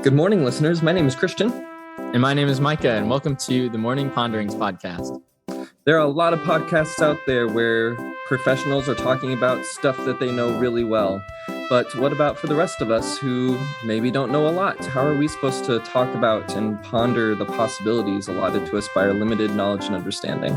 Good morning, listeners. My name is Christian. And my name is Micah, and welcome to the Morning Ponderings podcast. There are a lot of podcasts out there where professionals are talking about stuff that they know really well. But what about for the rest of us who maybe don't know a lot? How are we supposed to talk about and ponder the possibilities allotted to us by our limited knowledge and understanding?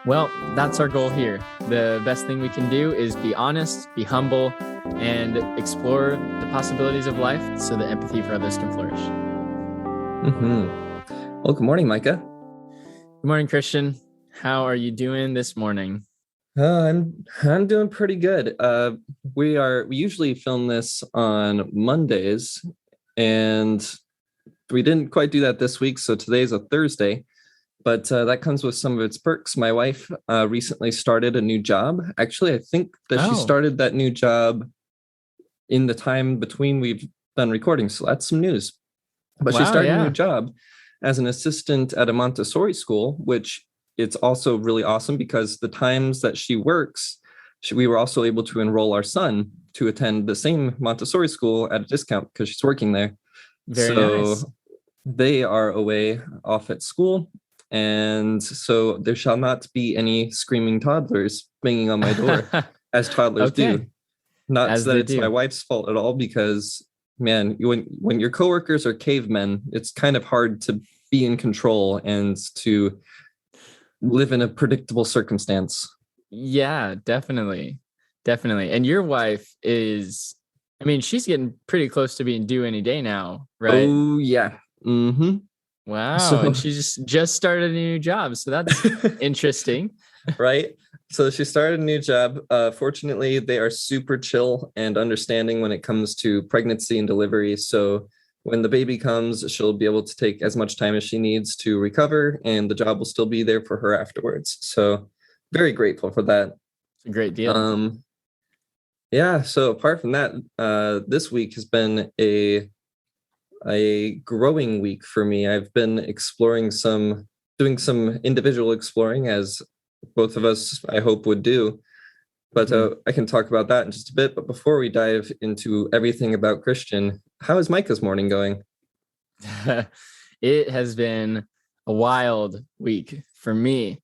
Well, that's our goal here. The best thing we can do is be honest, be humble, and explore the possibilities of life so that empathy for others can flourish. Well, good morning, Micah. Good morning, Christian. How are you doing this morning? I'm doing pretty good. We usually film this on Mondays, and we didn't quite do that this week, so today's a Thursday. But that comes with some of its perks. My wife recently started a new job. Actually, I think that she started that new job in the time between we've been recording, so that's some news. But she started a new job as an assistant at a Montessori school, which it's also really awesome because the times that she works, we were also able to enroll our son to attend the same Montessori school at a discount because she's working there. Very nice. They are away off at school. And so there shall not be any screaming toddlers banging on my door as toddlers do. Not as that it's my wife's fault at all, because man, when your coworkers are cavemen, it's kind of hard to be in control and to live in a predictable circumstance. Yeah, definitely. And your wife is, she's getting pretty close to being due any day now, right? Oh yeah. Mm-hmm. Wow. And she just started a new job. So that's interesting. Right. So she started a new job. Fortunately, they are super chill and understanding when it comes to pregnancy and delivery. So when the baby comes, she'll be able to take as much time as she needs to recover, and the job will still be there for her afterwards. So very grateful for that. It's a great deal. Yeah. So apart from that, this week has been a growing week for me. I've been doing some individual exploring, as both of us, I hope, would do. But I can talk about that in just a bit. But before we dive into everything about Christian, how is Micah's morning going? It has been a wild week for me.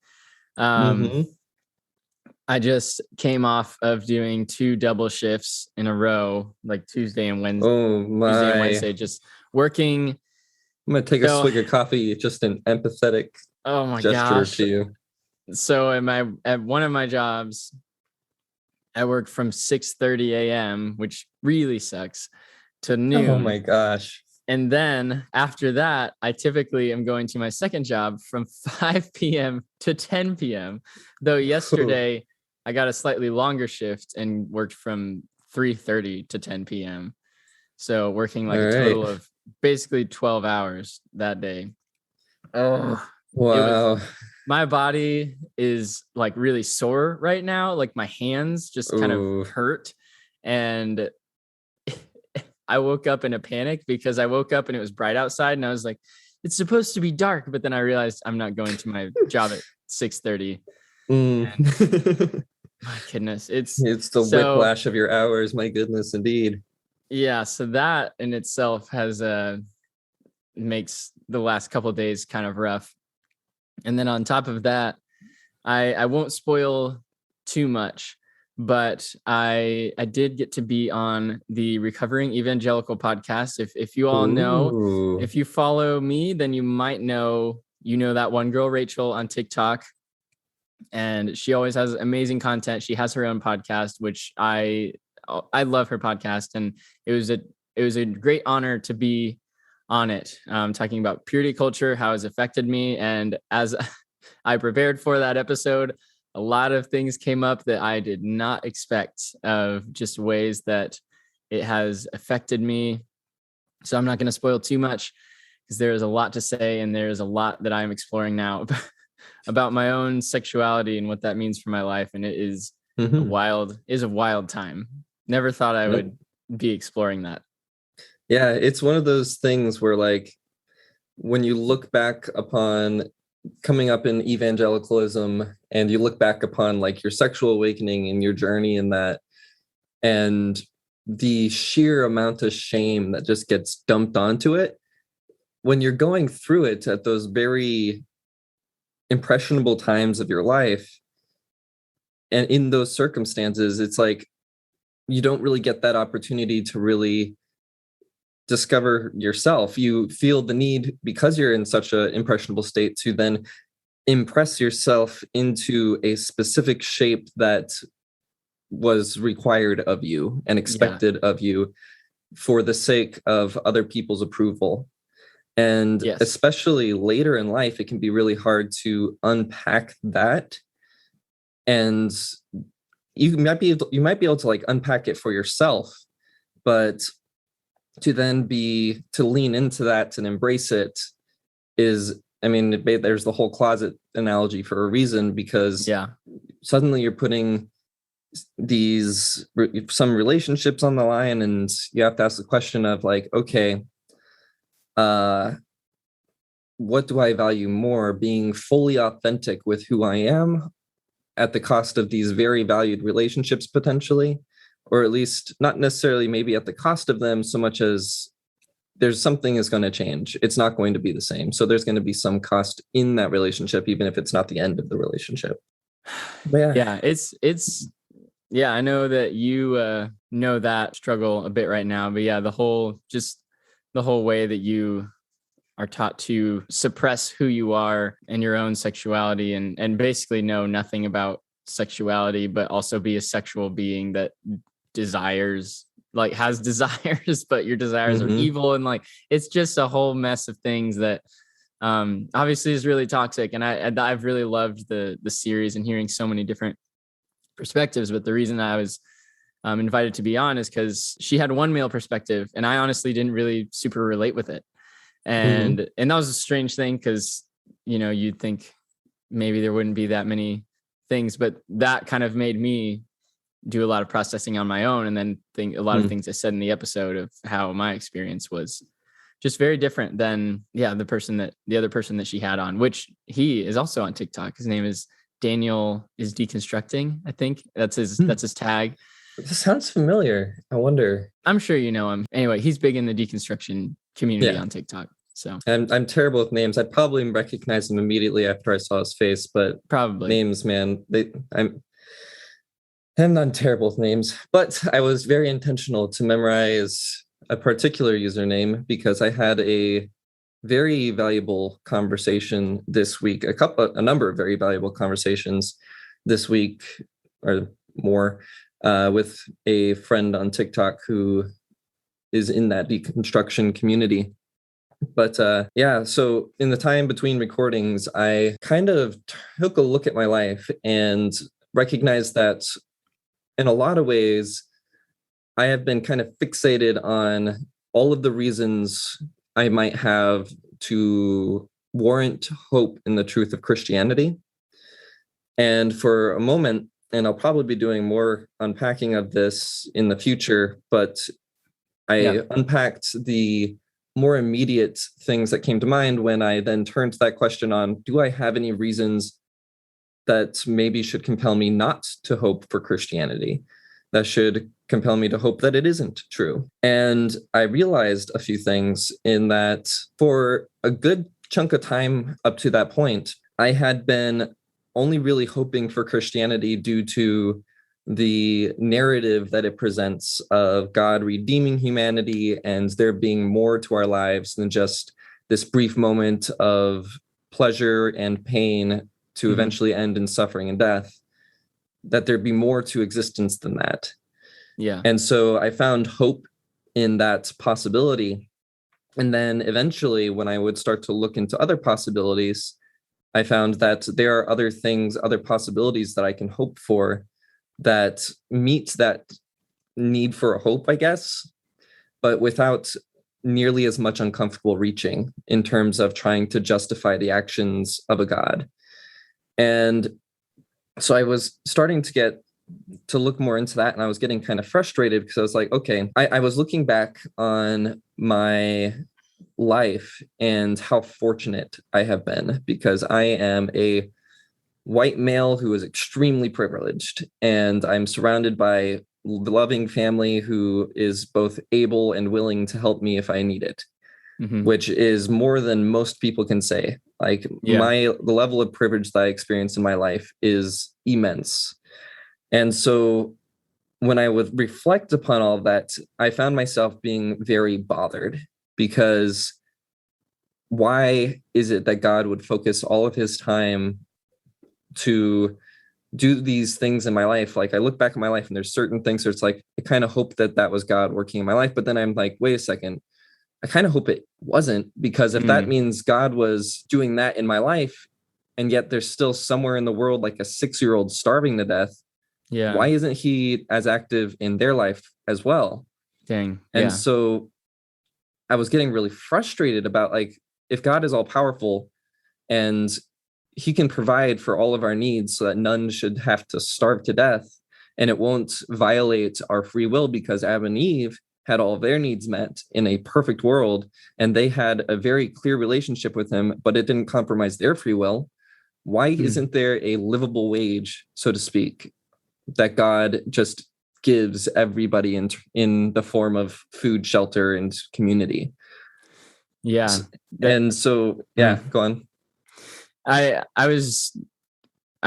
I just came off of doing 2 double shifts in a row, like Tuesday and Wednesday. Oh my! Tuesday and Wednesday, just working. I'm gonna take a swig of coffee, just an empathetic gesture to you. So at one of my jobs, I work from 6:30 a.m., which really sucks, to noon. Oh my gosh. And then after that, I typically am going to my second job from 5 p.m. to 10 p.m. Though yesterday I got a slightly longer shift and worked from 3:30 to 10 p.m. So working like a total of basically 12 hours that day. Oh, wow. My body is like really sore right now. Like my hands just kind of hurt. And I woke up in a panic because I woke up and it was bright outside and I was like, it's supposed to be dark. But then I realized I'm not going to my job at 6:30. My goodness. It's the whiplash of your hours. My goodness, indeed. Yeah. So that in itself has makes the last couple of days kind of rough. And then on top of that, I won't spoil too much, but I did get to be on the Recovering Evangelical podcast. If you all know, if you follow me, then you might know, that one girl, Rachel, on TikTok. And she always has amazing content. She has her own podcast, which I love her podcast. And it was a great honor to be on it, talking about purity culture, how it's affected me. And as I prepared for that episode, a lot of things came up that I did not expect, of just ways that it has affected me. So I'm not going to spoil too much because there is a lot to say, and there's a lot that I'm exploring now about my own sexuality and what that means for my life. And it is a wild time. Never thought I would be exploring that. Yeah, it's one of those things where, like, when you look back upon coming up in evangelicalism and you look back upon like your sexual awakening and your journey in that, and the sheer amount of shame that just gets dumped onto it when you're going through it at those very impressionable times of your life. And in those circumstances, it's like you don't really get that opportunity to really discover yourself. You feel the need, because you're in such an impressionable state, to then impress yourself into a specific shape that was required of you and expected of you for the sake of other people's approval. And especially later in life, it can be really hard to unpack that. And you might be able to like unpack it for yourself, but to then to lean into that and embrace it is, I mean, there's the whole closet analogy for a reason, because suddenly you're putting some relationships on the line, and you have to ask the question of like, okay, what do I value more, being fully authentic with who I am at the cost of these very valued relationships potentially, or at least not necessarily maybe at the cost of them so much as there's something is going to change. It's not going to be the same. So there's going to be some cost in that relationship, even if it's not the end of the relationship. But I know that you know that struggle a bit right now, but the whole way that you are taught to suppress who you are and your own sexuality and basically know nothing about sexuality, but also be a sexual being that has desires, but your desires are evil. And like, it's just a whole mess of things that obviously is really toxic. And I've really loved the series and hearing so many different perspectives. But the reason I was invited to be on is because she had one male perspective, and I honestly didn't really super relate with it. And that was a strange thing, because, you'd think maybe there wouldn't be that many things, but that kind of made me do a lot of processing on my own, and then think a lot of things I said in the episode of how my experience was just very different than the other person that she had on, which he is also on TikTok. His name is Daniel is Deconstructing. I think that's his tag. This sounds familiar. I wonder. I'm sure you know him. Anyway, he's big in the deconstruction community on TikTok. So I'm terrible with names. I'd probably recognize him immediately after I saw his face, but probably names, man. I'm not terrible with names, but I was very intentional to memorize a particular username because I had a very valuable conversation this week, a number of very valuable conversations this week or more with a friend on TikTok who is in that deconstruction community. But so in the time between recordings, I kind of took a look at my life and recognized that in a lot of ways, I have been kind of fixated on all of the reasons I might have to warrant hope in the truth of Christianity. And for a moment, and I'll probably be doing more unpacking of this in the future, but I unpacked the more immediate things that came to mind when I then turned that question on, do I have any reasons that maybe should compel me not to hope for Christianity, that should compel me to hope that it isn't true? And I realized a few things in that for a good chunk of time up to that point, I had been only really hoping for Christianity due to the narrative that it presents of God redeeming humanity and there being more to our lives than just this brief moment of pleasure and pain to eventually end in suffering and death, that there'd be more to existence than that. Yeah. And so I found hope in that possibility. And then eventually, when I would start to look into other possibilities, I found that there are other things, other possibilities that I can hope for that meet that need for a hope, I guess, but without nearly as much uncomfortable reaching in terms of trying to justify the actions of a God. And so I was starting to look more into that, and I was getting kind of frustrated because I was like, okay, I was looking back on my life and how fortunate I have been, because I am a white male who is extremely privileged, and I'm surrounded by loving family who is both able and willing to help me if I need it, which is more than most people can say. Like the level of privilege that I experience in my life is immense. And so when I would reflect upon all of that, I found myself being very bothered, because why is it that God would focus all of his time to do these things in my life? Like, I look back at my life and there's certain things where it's like, I kind of hope that was God working in my life. But then I'm like, wait a second, I kind of hope it wasn't, because if that means God was doing that in my life, and yet there's still somewhere in the world like a 6-year-old starving to death, why isn't he as active in their life as well? Dang. And so I was getting really frustrated about, like, if God is all powerful and he can provide for all of our needs so that none should have to starve to death, and it won't violate our free will, because Adam and Eve had all of their needs met in a perfect world, and they had a very clear relationship with him, but it didn't compromise their free will. Why isn't there a livable wage, so to speak, that God just gives everybody in the form of food, shelter, and community? Yeah. And so, go on. I was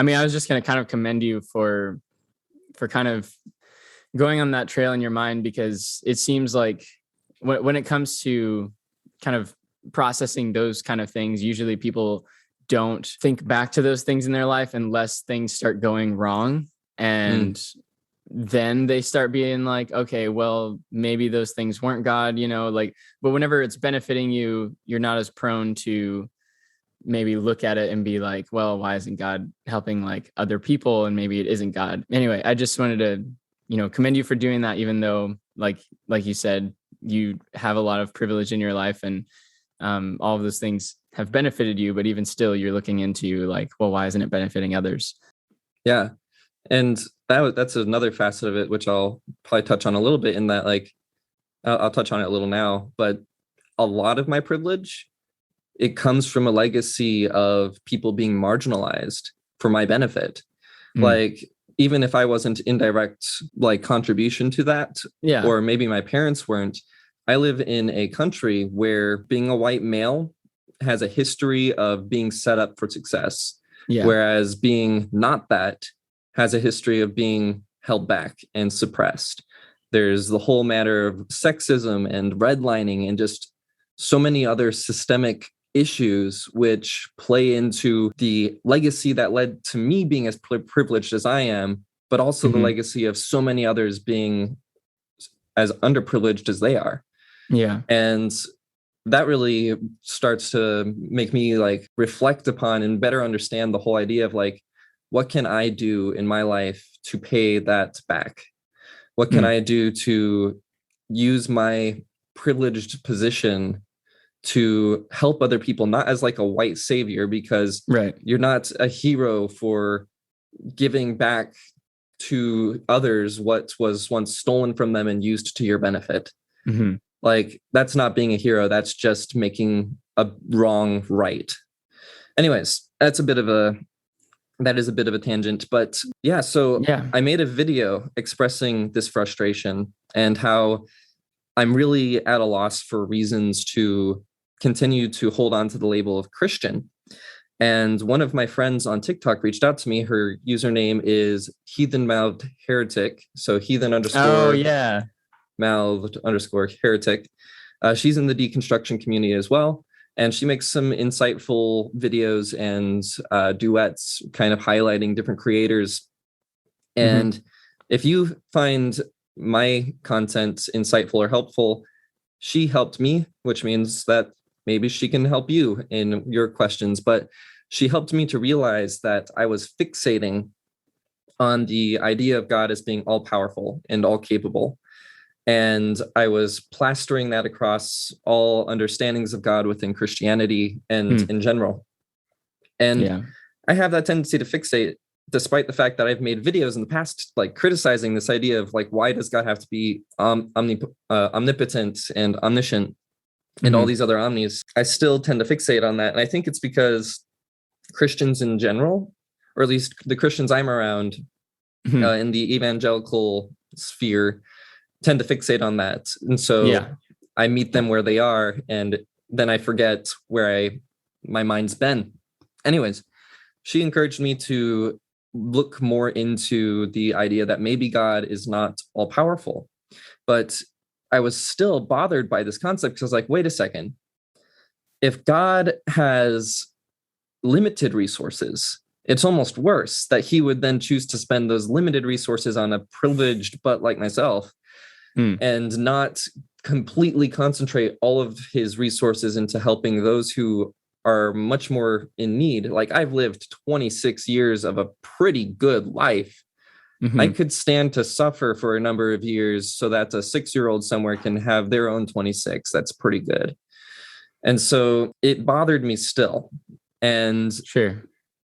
just going to kind of commend you for kind of going on that trail in your mind, because it seems like when it comes to kind of processing those kind of things, usually people don't think back to those things in their life unless things start going wrong. And then they start being like, okay, well, maybe those things weren't God, but whenever it's benefiting you, you're not as prone to maybe look at it and be like, well, why isn't God helping like other people? And maybe it isn't God. Anyway, I just wanted to, commend you for doing that, even though like you said, you have a lot of privilege in your life, and all of those things have benefited you, but even still you're looking into like, well, why isn't it benefiting others? Yeah. And that's another facet of it, which I'll probably touch on a little bit, in that, like, I'll touch on it a little now, but a lot of my privilege, it comes from a legacy of people being marginalized for my benefit. Like, even if I wasn't indirect, like, contribution to that, or maybe my parents weren't, I live in a country where being a white male has a history of being set up for success, whereas being not that has a history of being held back and suppressed. There's the whole matter of sexism and redlining and just so many other systemic issues which play into the legacy that led to me being as privileged as I am, but also the legacy of so many others being as underprivileged as they are. Yeah. And that really starts to make me like reflect upon and better understand the whole idea of like, what can I do in my life to pay that back? What can I do to use my privileged position to help other people, not as like a white savior, because you're not a hero for giving back to others what was once stolen from them and used to your benefit. Like, that's not being a hero. That's just making a wrong right. Anyways, that is a bit of a tangent, but I made a video expressing this frustration and how I'm really at a loss for reasons to continue to hold on to the label of Christian. And one of my friends on TikTok reached out to me. Her username is heathen mouthed heretic. So heathen _ mouthed _ heretic. She's in the deconstruction community as well. And she makes some insightful videos and duets kind of highlighting different creators. And if you find my content insightful or helpful, she helped me, which means that maybe she can help you in your questions. But she helped me to realize that I was fixating on the idea of God as being all powerful and all capable. And I was plastering that across all understandings of God within Christianity and in general. And I have that tendency to fixate, despite the fact that I've made videos in the past, like criticizing this idea of like, why does God have to be omnipotent and omniscient and all these other omnis? I still tend to fixate on that. And I think it's because Christians in general, or at least the Christians I'm around in the evangelical sphere tend to fixate on that. And so Yeah. I meet them where they are, and then I forget where my mind's been. Anyways, she encouraged me to look more into the idea that maybe God is not all powerful. But I was still bothered by this concept because I was like, wait a second. If God has limited resources, it's almost worse that he would then choose to spend those limited resources on a privileged butt like myself and not completely concentrate all of his resources into helping those who are much more in need. Like, I've lived 26 years of a pretty good life. I could stand to suffer for a number of years so that a 6-year-old somewhere can have their own 26. That's pretty good. And so it bothered me still. And Sure.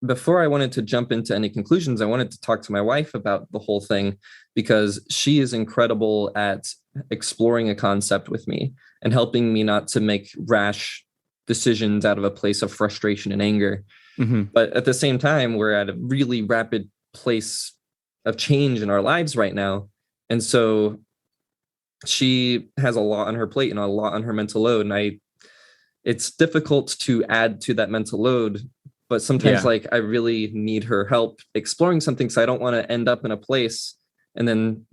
before I wanted to jump into any conclusions, I wanted to talk to my wife about the whole thing, because she is incredible at exploring a concept with me and helping me not to make rash decisions out of a place of frustration and anger. But at the same time, we're at a really rapid place of change in our lives right now. And so she has a lot on her plate and a lot on her mental load. And it's difficult to add to that mental load, but sometimes like I really need her help exploring something. So I don't want to end up in a place and then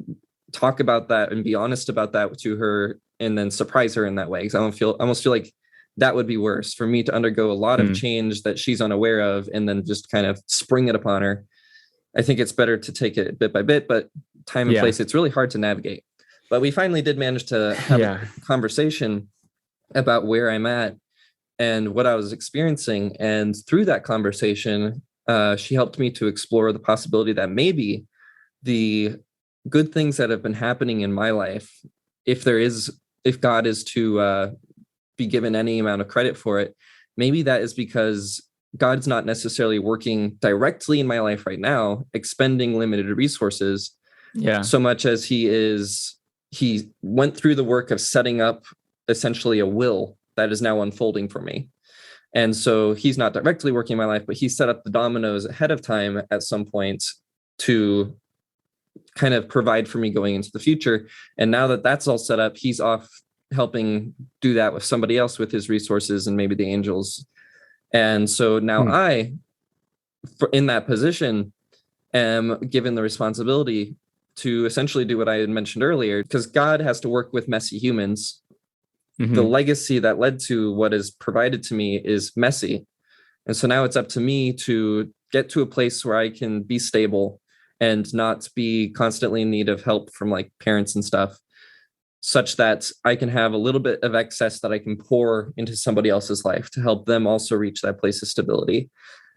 talk about that and be honest about that to her and then surprise her in that way. Because I almost feel like that would be worse for me to undergo a lot of change that she's unaware of and then just kind of spring it upon her. I think it's better to take it bit by bit, but time and place, it's really hard to navigate. But we finally did manage to have a conversation about where I'm at and what I was experiencing. And through that conversation, she helped me to explore the possibility that maybe the good things that have been happening in my life, if God is to be given any amount of credit for it, maybe that is because God's not necessarily working directly in my life right now, expending limited resources, so much as he went through the work of setting up essentially a will that is now unfolding for me. And so he's not directly working in my life, but he set up the dominoes ahead of time at some point to kind of provide for me going into the future. And now that that's all set up, he's off helping do that with somebody else with his resources and maybe the angels. And so now I, in that position, am given the responsibility to essentially do what I had mentioned earlier, because God has to work with messy humans. The legacy that led to what is provided to me is messy. And so now it's up to me to get to a place where I can be stable and not be constantly in need of help from like parents and stuff, such that I can have a little bit of excess that I can pour into somebody else's life to help them also reach that place of stability.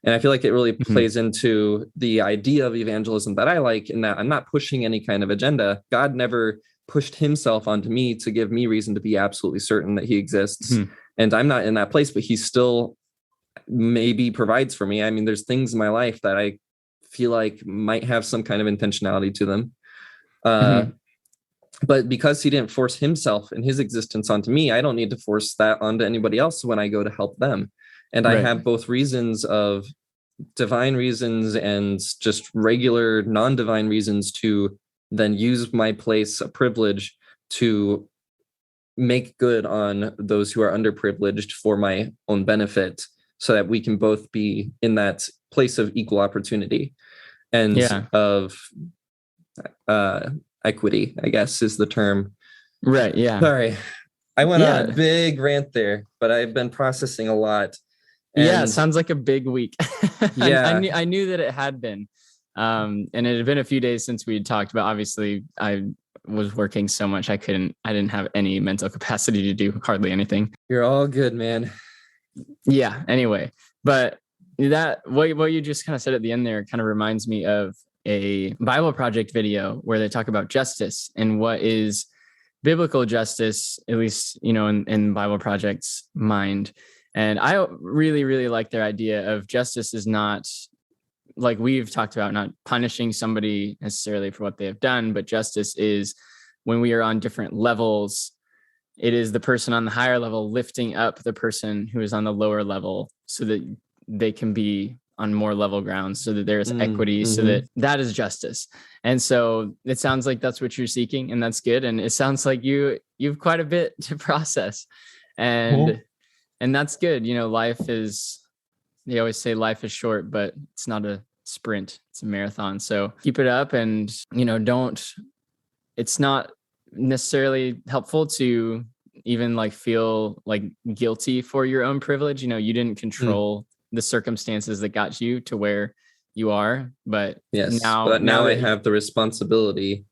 And I feel like it really plays into the idea of evangelism that I like, in that I'm not pushing any kind of agenda. God never pushed himself onto me to give me reason to be absolutely certain that he exists. And I'm not in that place, but he still maybe provides for me. I mean, there's things in my life that I feel like might have some kind of intentionality to them. But because he didn't force himself and his existence onto me, I don't need to force that onto anybody else when I go to help them. And I have both reasons of divine reasons and just regular non-divine reasons to then use my place of privilege to make good on those who are underprivileged for my own benefit, so that we can both be in that place of equal opportunity and of equity, I guess is the term. Right. Yeah. Sorry. I went on a big rant there, but I've been processing a lot. And sounds like a big week. I knew that it had been. And it had been a few days since we had talked, but obviously I was working so much I didn't have any mental capacity to do hardly anything. You're all good, man. Yeah. Anyway, but that what you just kind of said at the end there kind of reminds me of a Bible Project video where they talk about justice and what is biblical justice, at least, in Bible Project's mind. And I really, really like their idea of justice is not, like we've talked about, not punishing somebody necessarily for what they have done, but justice is when we are on different levels. It is the person on the higher level lifting up the person who is on the lower level so that they can be on more level grounds, so that there's equity, so that is justice. And so it sounds like that's what you're seeking, and that's good. And it sounds like you've quite a bit to process, and that's good. Life is, they always say life is short, but it's not a sprint, it's a marathon. So keep it up, and it's not necessarily helpful to even like feel like guilty for your own privilege. You didn't control the circumstances that got you to where you are, but now I have the responsibility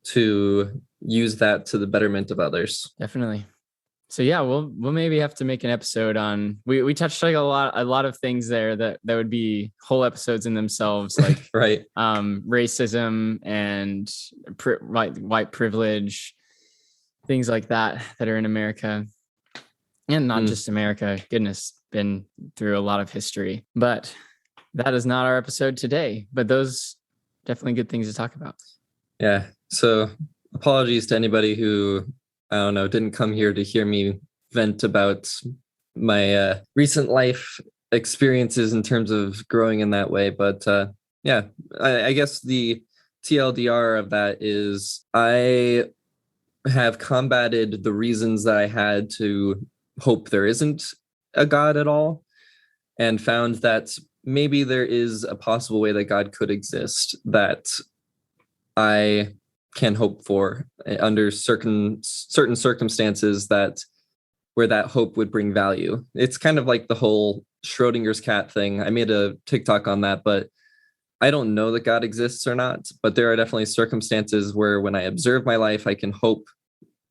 to use that to the betterment of others. Definitely. So yeah, we'll maybe have to make an episode on, we touched like a lot of things there that would be whole episodes in themselves, like right. Racism and white privilege, things like that are in America, and not just America. Goodness, been through a lot of history. But that is not our episode today. But those definitely good things to talk about. Yeah. So apologies to anybody who, I don't know, didn't come here to hear me vent about my recent life experiences in terms of growing in that way. But I guess the TLDR of that is I have combated the reasons that I had to hope there isn't a God at all, and found that maybe there is a possible way that God could exist that I can hope for under certain circumstances where that hope would bring value. It's kind of like the whole Schrodinger's cat thing. I made a TikTok on that, but I don't know that God exists or not, but there are definitely circumstances where when I observe my life, I can hope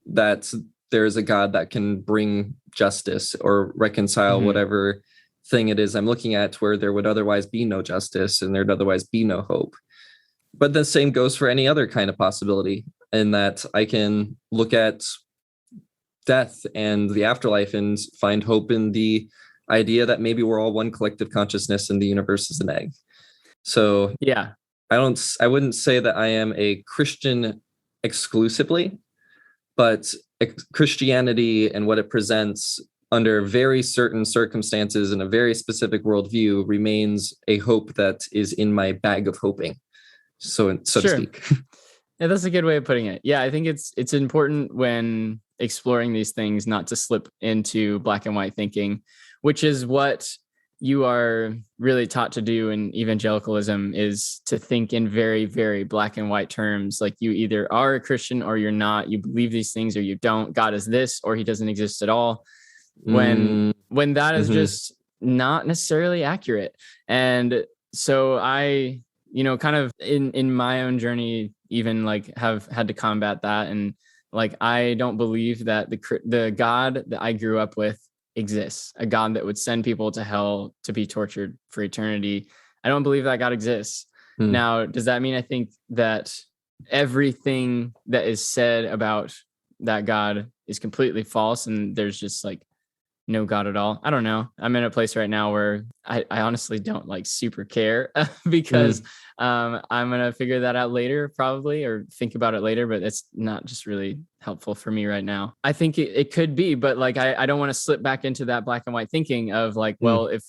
that there is a God that can bring justice or reconcile whatever thing it is I'm looking at, where there would otherwise be no justice and there'd otherwise be no hope. But the same goes for any other kind of possibility, in that I can look at death and the afterlife and find hope in the idea that maybe we're all one collective consciousness and the universe is an egg. So yeah, I wouldn't say that I am a Christian exclusively, but Christianity and what it presents under very certain circumstances in a very specific worldview remains a hope that is in my bag of hoping, so to speak. Yeah, that's a good way of putting it. Yeah, I think it's important when exploring these things not to slip into black and white thinking, which is what you are really taught to do in evangelicalism, is to think in very, very black and white terms. Like, you either are a Christian or you're not. You believe these things or you don't. God is this or he doesn't exist at all. When that is just not necessarily accurate. And so I, kind of in my own journey, even like have had to combat that. And like, I don't believe that the God that I grew up with exists, a God that would send people to hell to be tortured for eternity. I don't believe that God exists. Now, does that mean I think that everything that is said about that God is completely false and there's just like no God at all? I don't know. I'm in a place right now where I honestly don't like super care because I'm going to figure that out later probably, or think about it later, but it's not just really helpful for me right now. I think it could be, but like, I don't want to slip back into that black and white thinking of like, well, if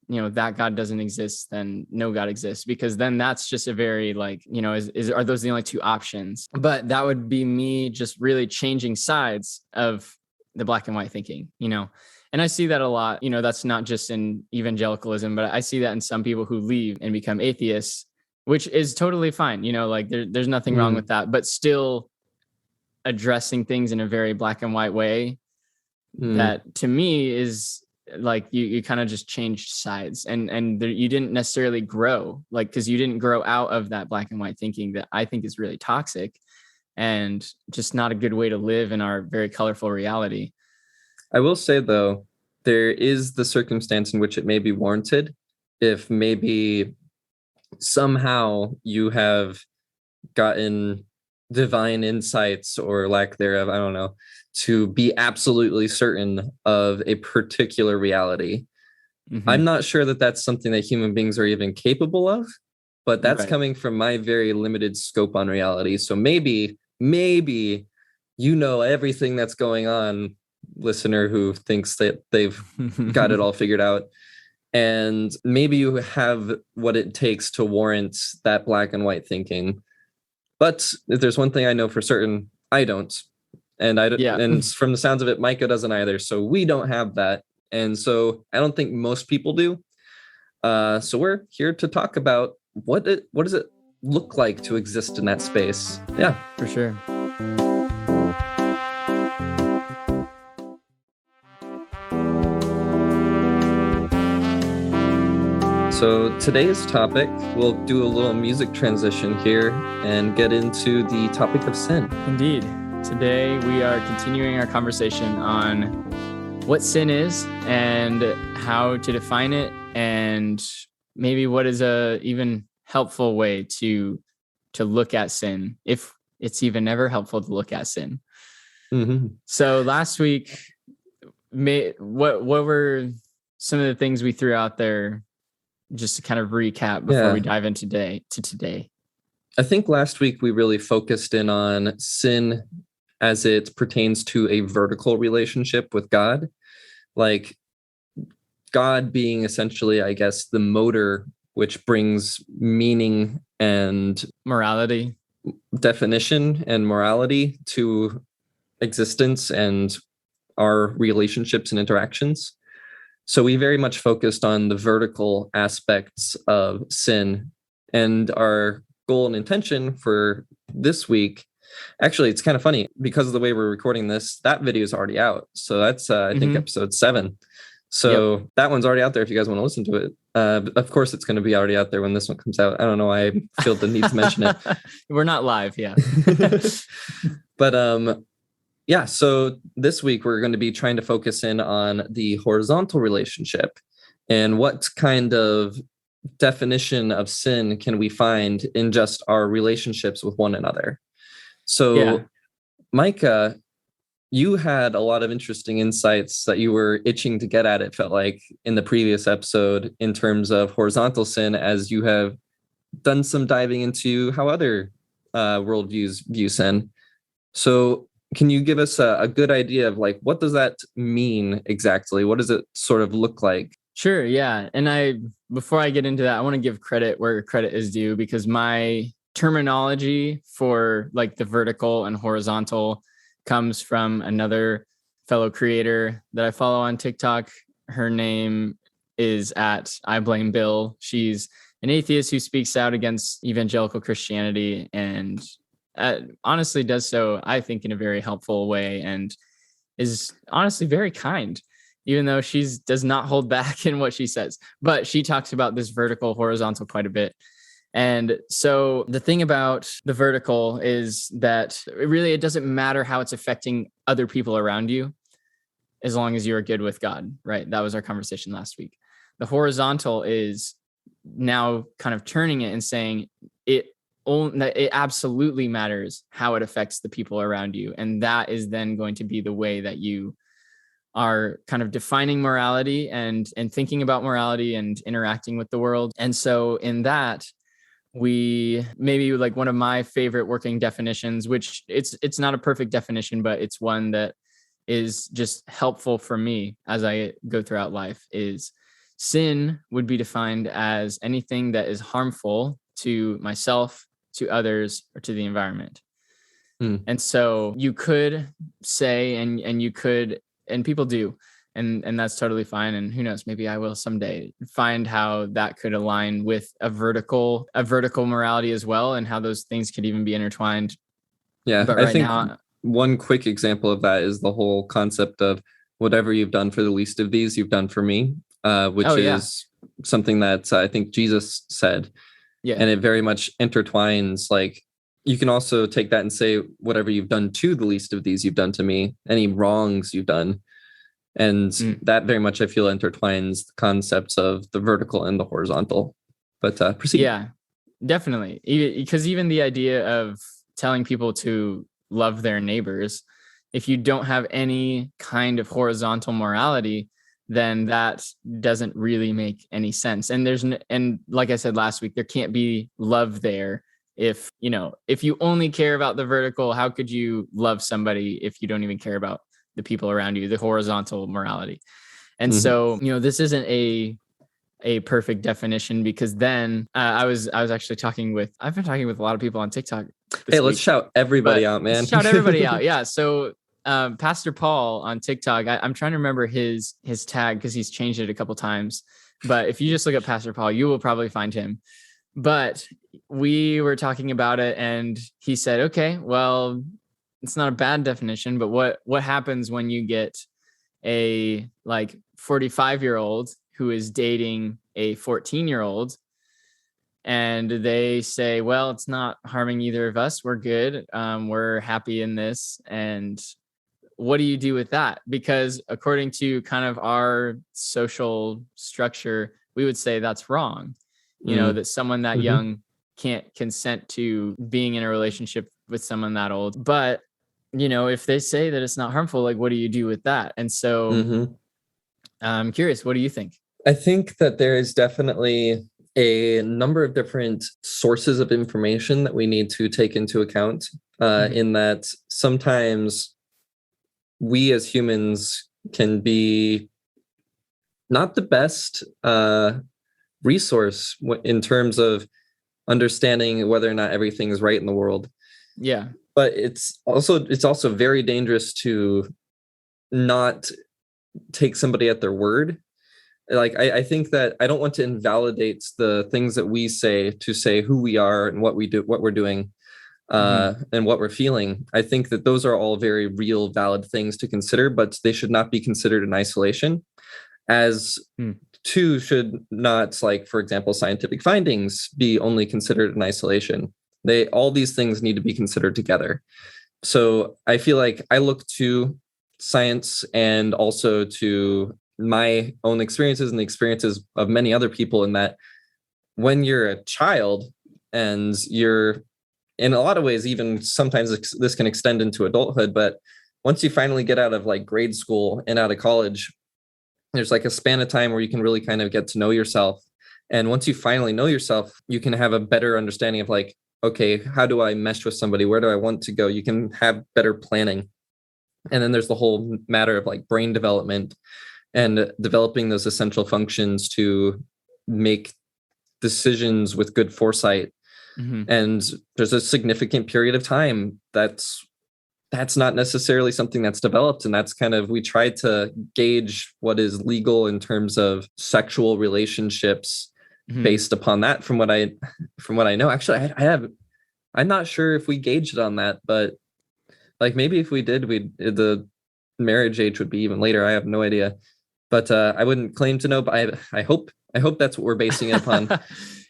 that God doesn't exist, then no God exists, because then that's just a very like, are those the only two options? But that would be me just really changing sides of the black and white thinking, and I see that a lot. That's not just in evangelicalism, but I see that in some people who leave and become atheists, which is totally fine. Like there's nothing wrong with that, but still addressing things in a very black and white way that to me is like, you kind of just changed sides, and you didn't necessarily grow, like, because you didn't grow out of that black and white thinking that I think is really toxic and just not a good way to live in our very colorful reality. I will say, though, there is the circumstance in which it may be warranted if maybe somehow you have gotten divine insights or lack thereof, I don't know, to be absolutely certain of a particular reality. I'm not sure that that's something that human beings are even capable of, but that's coming from my very limited scope on reality. So maybe everything that's going on, listener who thinks that they've got it all figured out. And maybe you have what it takes to warrant that black and white thinking. But if there's one thing I know for certain, I don't. And and from the sounds of it, Micah doesn't either. So we don't have that. And so I don't think most people do. So we're here to talk about what does it look like to exist in that space? Yeah, for sure. So today's topic, we'll do a little music transition here and get into the topic of sin. Indeed. Today we are continuing our conversation on what sin is and how to define it, and maybe what is a even helpful way to look at sin, if it's even ever helpful to look at sin. Mm-hmm. So last week, what were some of the things we threw out there, just to kind of recap before we dive into today? I think last week we really focused in on sin as it pertains to a vertical relationship with God, like God being essentially, I guess, the motor which brings meaning and morality, definition and morality to existence and our relationships and interactions. So we very much focused on the vertical aspects of sin, and our goal and intention for this week, actually, it's kind of funny because of the way we're recording this, that video is already out. So that's, I think, episode 7. So that one's already out there if you guys want to listen to it. Of course, it's going to be already out there when this one comes out. I don't know why I feel the need to mention it. We're not live, yeah. But yeah, so this week we're going to be trying to focus in on the horizontal relationship and what kind of definition of sin can we find in just our relationships with one another. So, Micah, you had a lot of interesting insights that you were itching to get at, it felt like, in the previous episode in terms of horizontal sin, as you have done some diving into how other worldviews view sin. So can you give us a good idea of like, what does that mean exactly? What does it sort of look like? Sure. Yeah. And before I get into that, I want to give credit where credit is due, because my terminology for like the vertical and horizontal comes from another fellow creator that I follow on TikTok. Her name is I Blame Bill. She's an atheist who speaks out against evangelical Christianity, and honestly does so, I think, in a very helpful way, and is honestly very kind, even though she does not hold back in what she says. But she talks about this vertical, horizontal quite a bit. And so the thing about the vertical is that it doesn't matter how it's affecting other people around you, as long as you're good with God, right? That was our conversation last week. The horizontal is now kind of turning it and saying it absolutely matters how it affects the people around you. And that is then going to be the way that you are kind of defining morality and thinking about morality and interacting with the world. And so in that, we maybe like one of my favorite working definitions, which it's not a perfect definition, but it's one that is just helpful for me as I go throughout life, is sin would be defined as anything that is harmful to myself, to others, or to the environment. And so you could say, and you could, and people do, and that's totally fine. And who knows, maybe I will someday find how that could align with a vertical morality as well, and how those things could even be intertwined. Yeah, but I think one quick example of that is the whole concept of whatever you've done for the least of these, you've done for me, which is something that I think Jesus said. Yeah. And it very much intertwines. Like, you can also take that and say, whatever you've done to the least of these, you've done to me, any wrongs you've done. And that very much, I feel, intertwines the concepts of the vertical and the horizontal. But proceed. Yeah, definitely. Because even the idea of telling people to love their neighbors, if you don't have any kind of horizontal morality, then that doesn't really make any sense. And and like I said last week, there can't be love there. If you only care about the vertical, how could you love somebody if you don't even care about the people around you, the horizontal morality? And so, this isn't a a perfect definition, because then I've been talking with a lot of people on TikTok this Hey, let's week, shout everybody out, man. shout everybody out. Yeah. So Pastor Paul on TikTok, I'm trying to remember his tag because he's changed it a couple times. But if you just look at Pastor Paul, you will probably find him. But we were talking about it, and he said, okay, well, it's not a bad definition, but what happens when you get a like 45-year-old who is dating a 14-year-old, and they say, well, it's not harming either of us. We're good. We're happy in this. And what do you do with that? Because according to kind of our social structure, we would say that's wrong. You know, that someone that young can't consent to being in a relationship with someone that old. But, you know, if they say that it's not harmful, like, what do you do with that? And so I'm curious, what do you think? I think that there is definitely a number of different sources of information that we need to take into account, in that sometimes we as humans can be not the best resource in terms of understanding whether or not everything is right in the world. Yeah. But it's also very dangerous to not take somebody at their word. Like, I think that I don't want to invalidate the things that we say to say who we are and what we do, what we're doing, and what we're feeling. I think that those are all very real, valid things to consider, but they should not be considered in isolation. As two should not, like, for example, scientific findings be only considered in isolation. All these things need to be considered together. So I feel like I look to science and also to my own experiences and the experiences of many other people, in that when you're a child and you're, in a lot of ways, even sometimes this can extend into adulthood, but once you finally get out of like grade school and out of college, there's like a span of time where you can really kind of get to know yourself. And once you finally know yourself, you can have a better understanding of like, okay, how do I mesh with somebody? Where do I want to go? You can have better planning. And then there's the whole matter of like brain development and developing those essential functions to make decisions with good foresight. And there's a significant period of time that's not necessarily something that's developed. And that's kind of, we try to gauge what is legal in terms of sexual relationships based upon that. From what I know, actually, I'm not sure if we gauged it on that, but like maybe if we did, the marriage age would be even later. I have no idea, but I wouldn't claim to know, but I hope that's what we're basing it upon.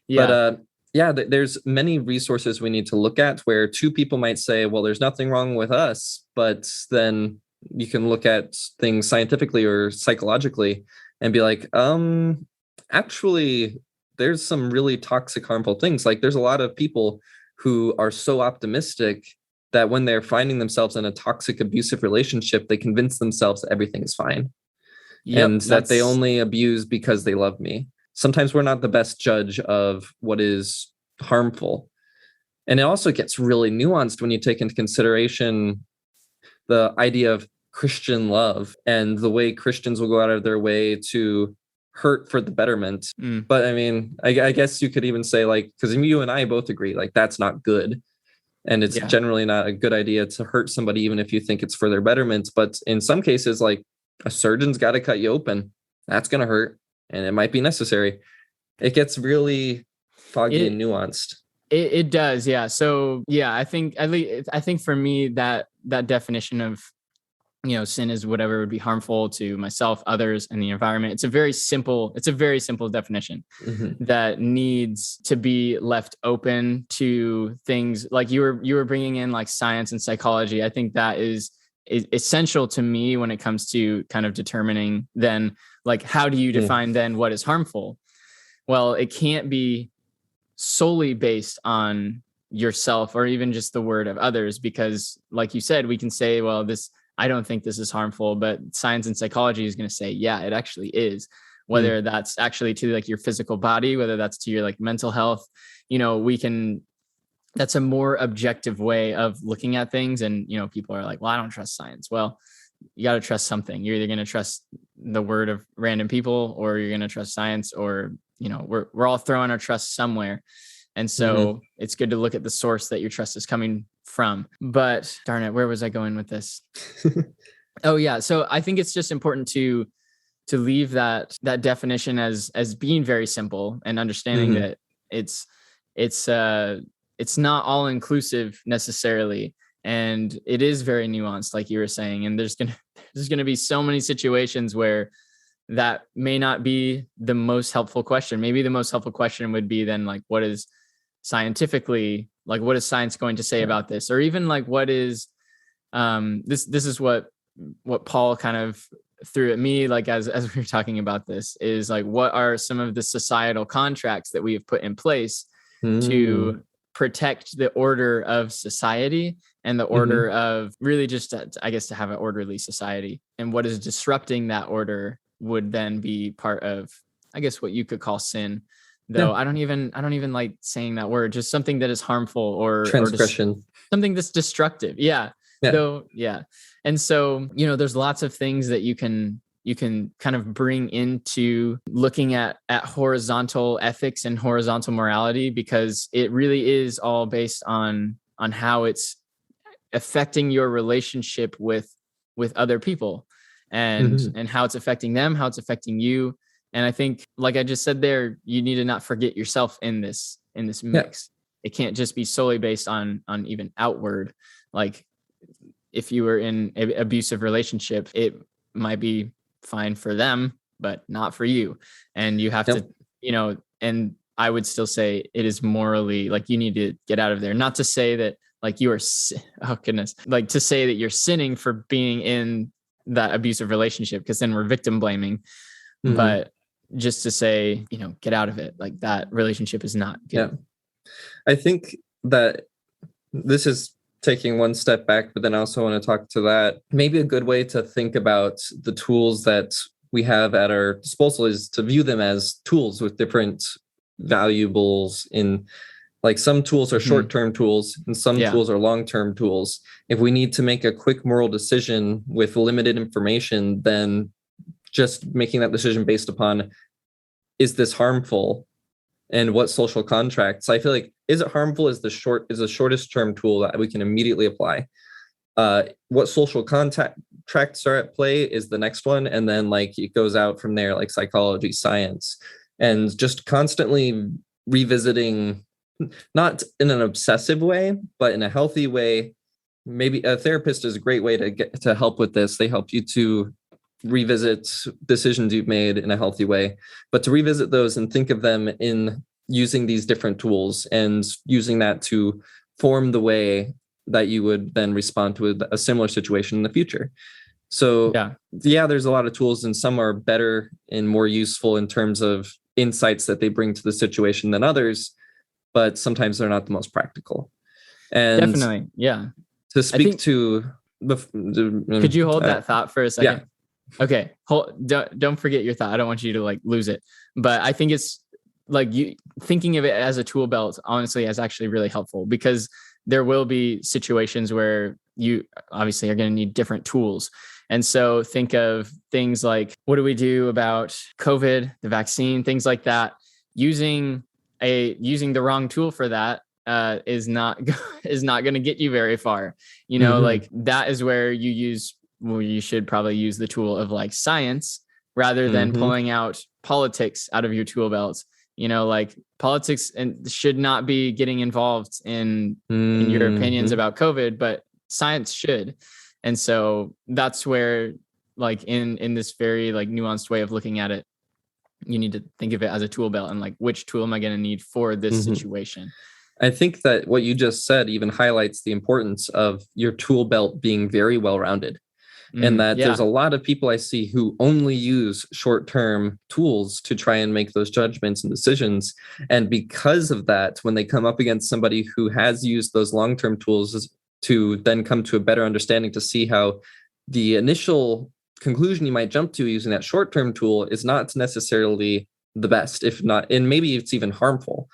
Yeah. But yeah, there's many resources we need to look at where two people might say, well, there's nothing wrong with us, but then you can look at things scientifically or psychologically and be like, actually, there's some really toxic, harmful things. Like, there's a lot of people who are so optimistic that when they're finding themselves in a toxic, abusive relationship, they convince themselves that everything is fine. And that they only abuse because they love me. Sometimes we're not the best judge of what is harmful. And it also gets really nuanced when you take into consideration the idea of Christian love and the way Christians will go out of their way to hurt for the betterment. But I mean, I guess you could even say, like, because you and I both agree, like, that's not good. And it's generally not a good idea to hurt somebody, even if you think it's for their betterment. But in some cases, like, a surgeon's got to cut you open. That's going to hurt. And it might be necessary. It gets really foggy and nuanced. It does. Yeah. So yeah, I think for me that definition of, you know, sin is whatever would be harmful to myself, others, and the environment. It's a very simple definition that needs to be left open to things like you were bringing in, like science and psychology. I think that is essential to me when it comes to kind of determining then, like, how do you define then what is harmful? Well, it can't be solely based on yourself or even just the word of others, because like you said, we can say, well, I don't think this is harmful, but science and psychology is going to say, yeah, it actually is. Whether that's actually to like your physical body, whether that's to your like mental health, you know, that's a more objective way of looking at things. And, you know, people are like, well, I don't trust science. Well, you got to trust something. You're either going to trust the word of random people, or you're going to trust science, or, we're all throwing our trust somewhere. And so it's good to look at the source that your trust is coming from. But darn it, where was I going with this? Oh yeah. So I think it's just important to leave that definition as being very simple, and understanding that it's not all inclusive necessarily. And it is very nuanced, like you were saying. And there's going to be so many situations where that may not be the most helpful question. Maybe the most helpful question would be then, like, what is scientifically, like, what is science going to say about this? Or even like, what is this is what Paul kind of threw at me, like, as we were talking about this, is like, what are some of the societal contracts that we have put in place to protect the order of society and the order of really just, I guess, to have an orderly society. And what is disrupting that order would then be part of, I guess, what you could call sin. Though I don't even like saying that word, just something that is harmful or transgression, something that's destructive. Yeah. Though, yeah. And so, there's lots of things that you can kind of bring into looking at horizontal ethics and horizontal morality, because it really is all based on how it's affecting your relationship with other people, and how it's affecting them, how it's affecting you. And I think, like I just said there, you need to not forget yourself in this mix. It can't just be solely based on even outward. Like, if you were in an abusive relationship, it might be fine for them, but not for you. And you have to, and I would still say it is morally, like, you need to get out of there. Not to say that, like, you are, oh goodness, like, to say that you're sinning for being in that abusive relationship, because then we're victim blaming. But just to say, get out of it. Like, that relationship is not good. Yeah. I think that this is taking one step back, but then I also want to talk to that. Maybe a good way to think about the tools that we have at our disposal is to view them as tools with different valuables. In, like, some tools are short-term tools and some tools are long-term tools. If we need to make a quick moral decision with limited information, then just making that decision based upon, is this harmful? And what social contracts? I feel like, is it harmful is the shortest term tool that we can immediately apply. What social contracts are at play is the next one. And then, like, it goes out from there, like psychology, science, and just constantly revisiting, not in an obsessive way, but in a healthy way. Maybe a therapist is a great way to help with this. They help you to revisit decisions you've made in a healthy way, but to revisit those and think of them in using these different tools, and using that to form the way that you would then respond to a similar situation in the future. So there's a lot of tools, and some are better and more useful in terms of insights that they bring to the situation than others, but sometimes they're not the most practical. And definitely, to speak to could you hold that thought for a second? Okay, don't forget your thought. I don't want you to, like, lose it. But I think it's, like, you thinking of it as a tool belt, honestly, is actually really helpful, because there will be situations where you obviously are going to need different tools. And so think of things like, what do we do about COVID, the vaccine, things like that? Using the wrong tool for that is not going to get you very far. Like, that is where you should probably use the tool of, like, science, rather than pulling out politics out of your tool belt. Like, politics should not be getting involved in your opinions about COVID, but science should. And so that's where, like, in this very, like, nuanced way of looking at it, you need to think of it as a tool belt, and, like, which tool am I going to need for this situation? I think that what you just said even highlights the importance of your tool belt being very well-rounded. And that there's a lot of people I see who only use short-term tools to try and make those judgments and decisions. And because of that, when they come up against somebody who has used those long-term tools to then come to a better understanding, to see how the initial conclusion you might jump to using that short-term tool is not necessarily the best, if not, and maybe it's even harmful.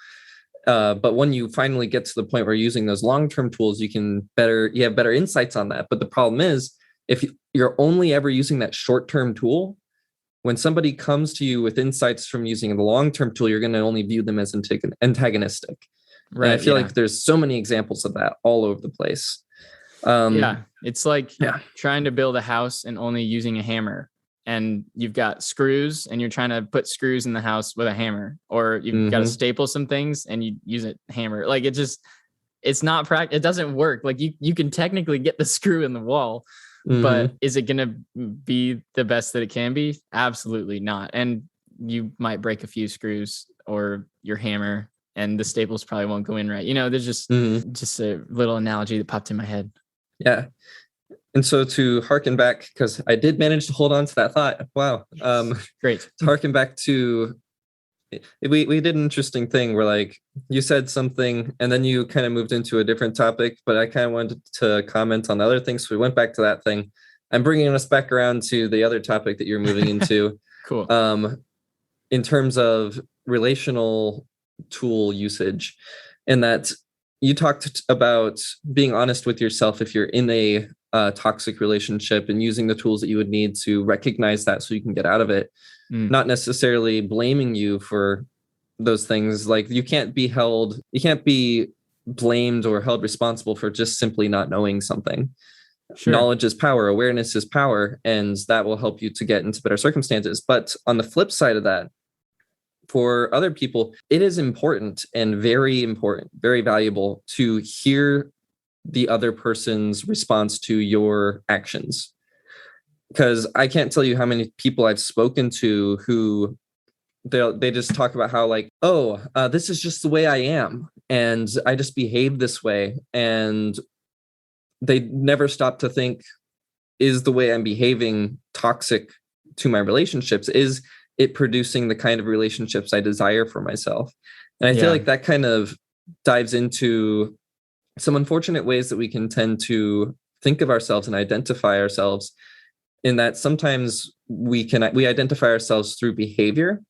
But when you finally get to the point where you're using those long-term tools, you have better insights on that. But the problem is, if you're only ever using that short-term tool, when somebody comes to you with insights from using the long-term tool, you're going to only view them as antagonistic. Right. And I feel like there's so many examples of that all over the place. It's like trying to build a house and only using a hammer, and you've got screws and you're trying to put screws in the house with a hammer, or you've got to staple some things and you use a hammer. Like it's not it doesn't work. Like you can technically get the screw in the wall, but is it going to be the best that it can be? Absolutely not. And you might break a few screws or your hammer, and the staples probably won't go in right. There's just a little analogy that popped in my head. Yeah. And so to harken back, because I did manage to hold on to that thought. Wow. Great. To harken back to, we did an interesting thing where like you said something and then you kind of moved into a different topic, but I kind of wanted to comment on the other things. So we went back to that thing. I'm bringing us back around to the other topic that you're moving into. Cool. In terms of relational tool usage, and that you talked about being honest with yourself if you're in a toxic relationship and using the tools that you would need to recognize that so you can get out of it, not necessarily blaming you for those things. Like you can't be blamed or held responsible for just simply not knowing something. Sure. Knowledge is power, awareness is power, and that will help you to get into better circumstances. But on the flip side of that, for other people, it is important, very valuable to hear the other person's response to your actions. Because I can't tell you how many people I've spoken to who they just talk about how like, this is just the way I am, and I just behave this way. And they never stop to think, is the way I'm behaving toxic to my relationships? Is it producing the kind of relationships I desire for myself? And I feel like that kind of dives into some unfortunate ways that we can tend to think of ourselves and identify ourselves, in that sometimes we identify ourselves through behavior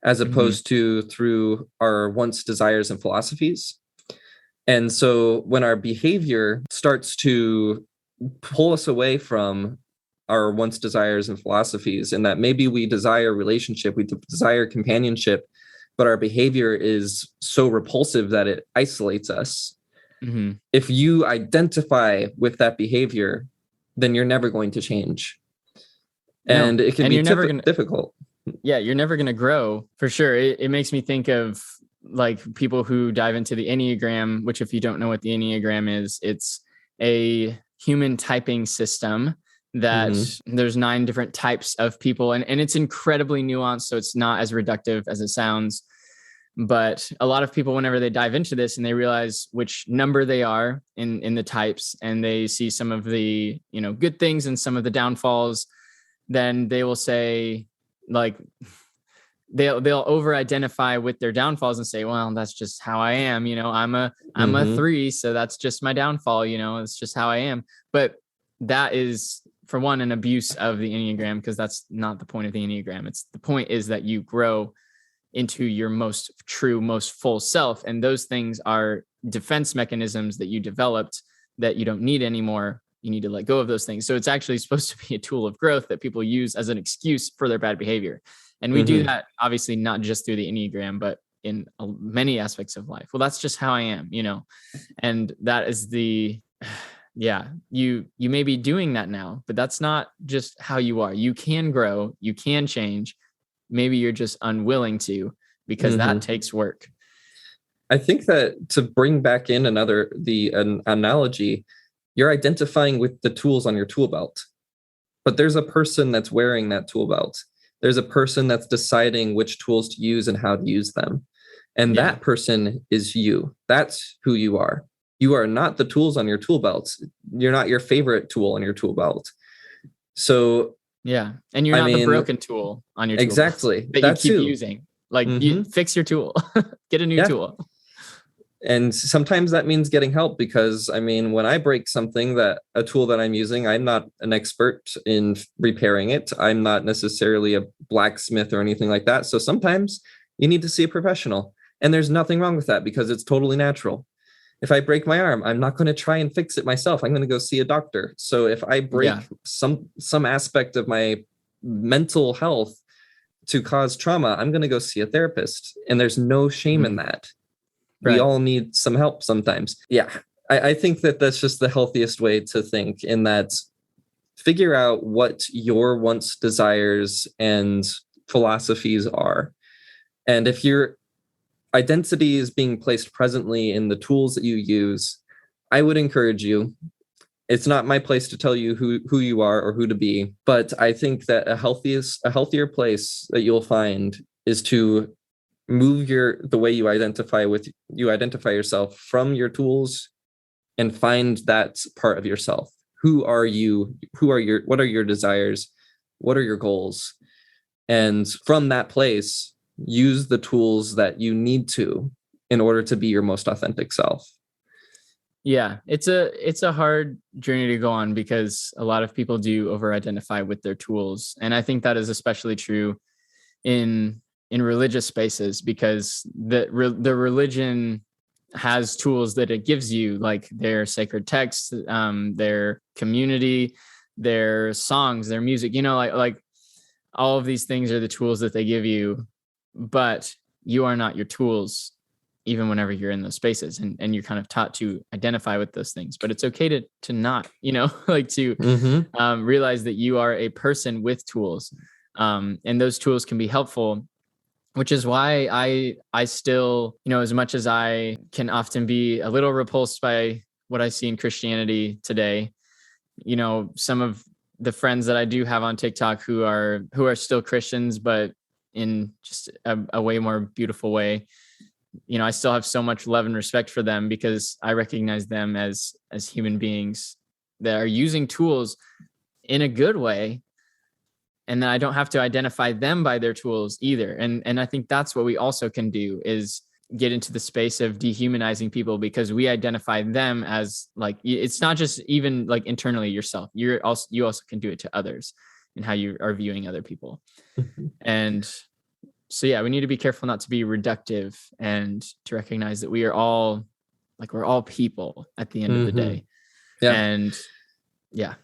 as opposed to through our wants, desires, and philosophies. And so when our behavior starts to pull us away from our wants, desires, and philosophies, and that maybe we desire relationship, we desire companionship, but our behavior is so repulsive that it isolates us. If you identify with that behavior, then you're never going to change. And it can be difficult. Yeah, you're never going to grow, for sure. It makes me think of like people who dive into the Enneagram, which if you don't know what the Enneagram is, it's a human typing system that there's 9 different types of people, and it's incredibly nuanced. So it's not as reductive as it sounds. But a lot of people, whenever they dive into this and they realize which number they are in the types, and they see some of the, good things and some of the downfalls, then they will say, like, they'll over-identify with their downfalls and say, well, that's just how I am. I'm a 3, so that's just my downfall. It's just how I am. But that is, for one, an abuse of the Enneagram, because that's not the point of the Enneagram. The point is that you grow into your most true, most full self. And those things are defense mechanisms that you developed that you don't need anymore. You need to let go of those things. So it's actually supposed to be a tool of growth that people use as an excuse for their bad behavior. And we do that, obviously, not just through the Enneagram, but in many aspects of life. Well, that's just how I am, and that is you may be doing that now, but that's not just how you are. You can grow, you can change. Maybe you're just unwilling to, because that takes work. I think that to bring back in an analogy, you're identifying with the tools on your tool belt, but there's a person that's wearing that tool belt. There's a person that's deciding which tools to use and how to use them. And that person is you. That's who you are. You are not the tools on your tool belt. You're not your favorite tool on your tool belt. So and you're not the broken tool on your tool exactly belt that you keep using. Like you fix your tool, get a new tool. And sometimes that means getting help, because when I break something, a tool that I'm using, I'm not an expert in repairing it. I'm not necessarily a blacksmith or anything like that. So sometimes you need to see a professional, and there's nothing wrong with that, because it's totally natural. If I break my arm, I'm not going to try and fix it myself. I'm going to go see a doctor. So if I break some aspect of my mental health to cause trauma, I'm going to go see a therapist. And there's no shame in that. Right. We all need some help sometimes. Yeah. I think that that's just the healthiest way to think, in that figure out what your wants, desires, and philosophies are. And if your identity is being placed presently in the tools that you use, I would encourage you. It's not my place to tell you who you are or who to be, but I think that a healthier place that you'll find is to move the way you identify yourself from your tools and find that part of yourself. Who are you? What are your desires? What are your goals? And from that place, use the tools that you need to in order to be your most authentic self. Yeah, it's a hard journey to go on, because a lot of people do over-identify with their tools. And I think that is especially true in religious spaces, because the religion has tools that it gives you, like their sacred texts, their community, their songs, their music, like all of these things are the tools that they give you, but you are not your tools, even whenever you're in those spaces, and you're kind of taught to identify with those things. But it's okay to not, like to realize that you are a person with tools, and those tools can be helpful, which is why I still, as much as I can often be a little repulsed by what I see in Christianity today, some of the friends that I do have on TikTok who are still Christians, but in just a way more beautiful way, I still have so much love and respect for them, because I recognize them as human beings that are using tools in a good way. And then I don't have to identify them by their tools either. And I think that's what we also can do, is get into the space of dehumanizing people, because we identify them as, like, it's not just even like internally yourself. You also can do it to others, and how you are viewing other people. And so, yeah, we need to be careful not to be reductive, and to recognize that we're all people at the end of the day. Yeah. And yeah.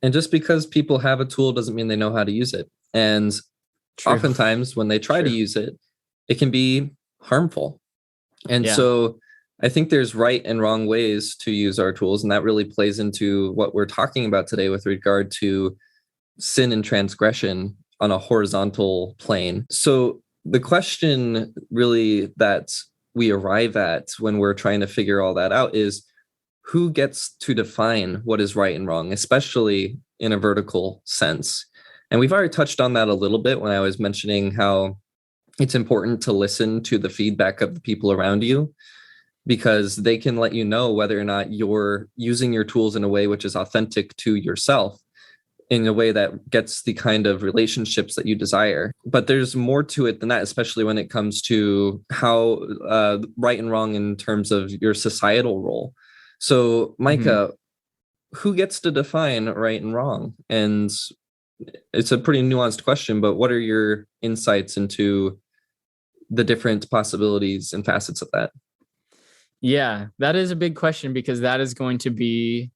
And just because people have a tool doesn't mean they know how to use it. And oftentimes when they try to use it, it can be harmful. And so I think there's right and wrong ways to use our tools. And that really plays into what we're talking about today with regard to sin and transgression on a horizontal plane. So the question really that we arrive at when we're trying to figure all that out is, who gets to define what is right and wrong, especially in a vertical sense? And we've already touched on that a little bit when I was mentioning how it's important to listen to the feedback of the people around you, because they can let you know whether or not you're using your tools in a way which is authentic to yourself, in a way that gets the kind of relationships that you desire. But there's more to it than that, especially when it comes to how right and wrong in terms of your societal role. So, Micah, who gets to define right and wrong? And it's a pretty nuanced question, but what are your insights into the different possibilities and facets of that? Yeah, that is a big question, because that is going to be,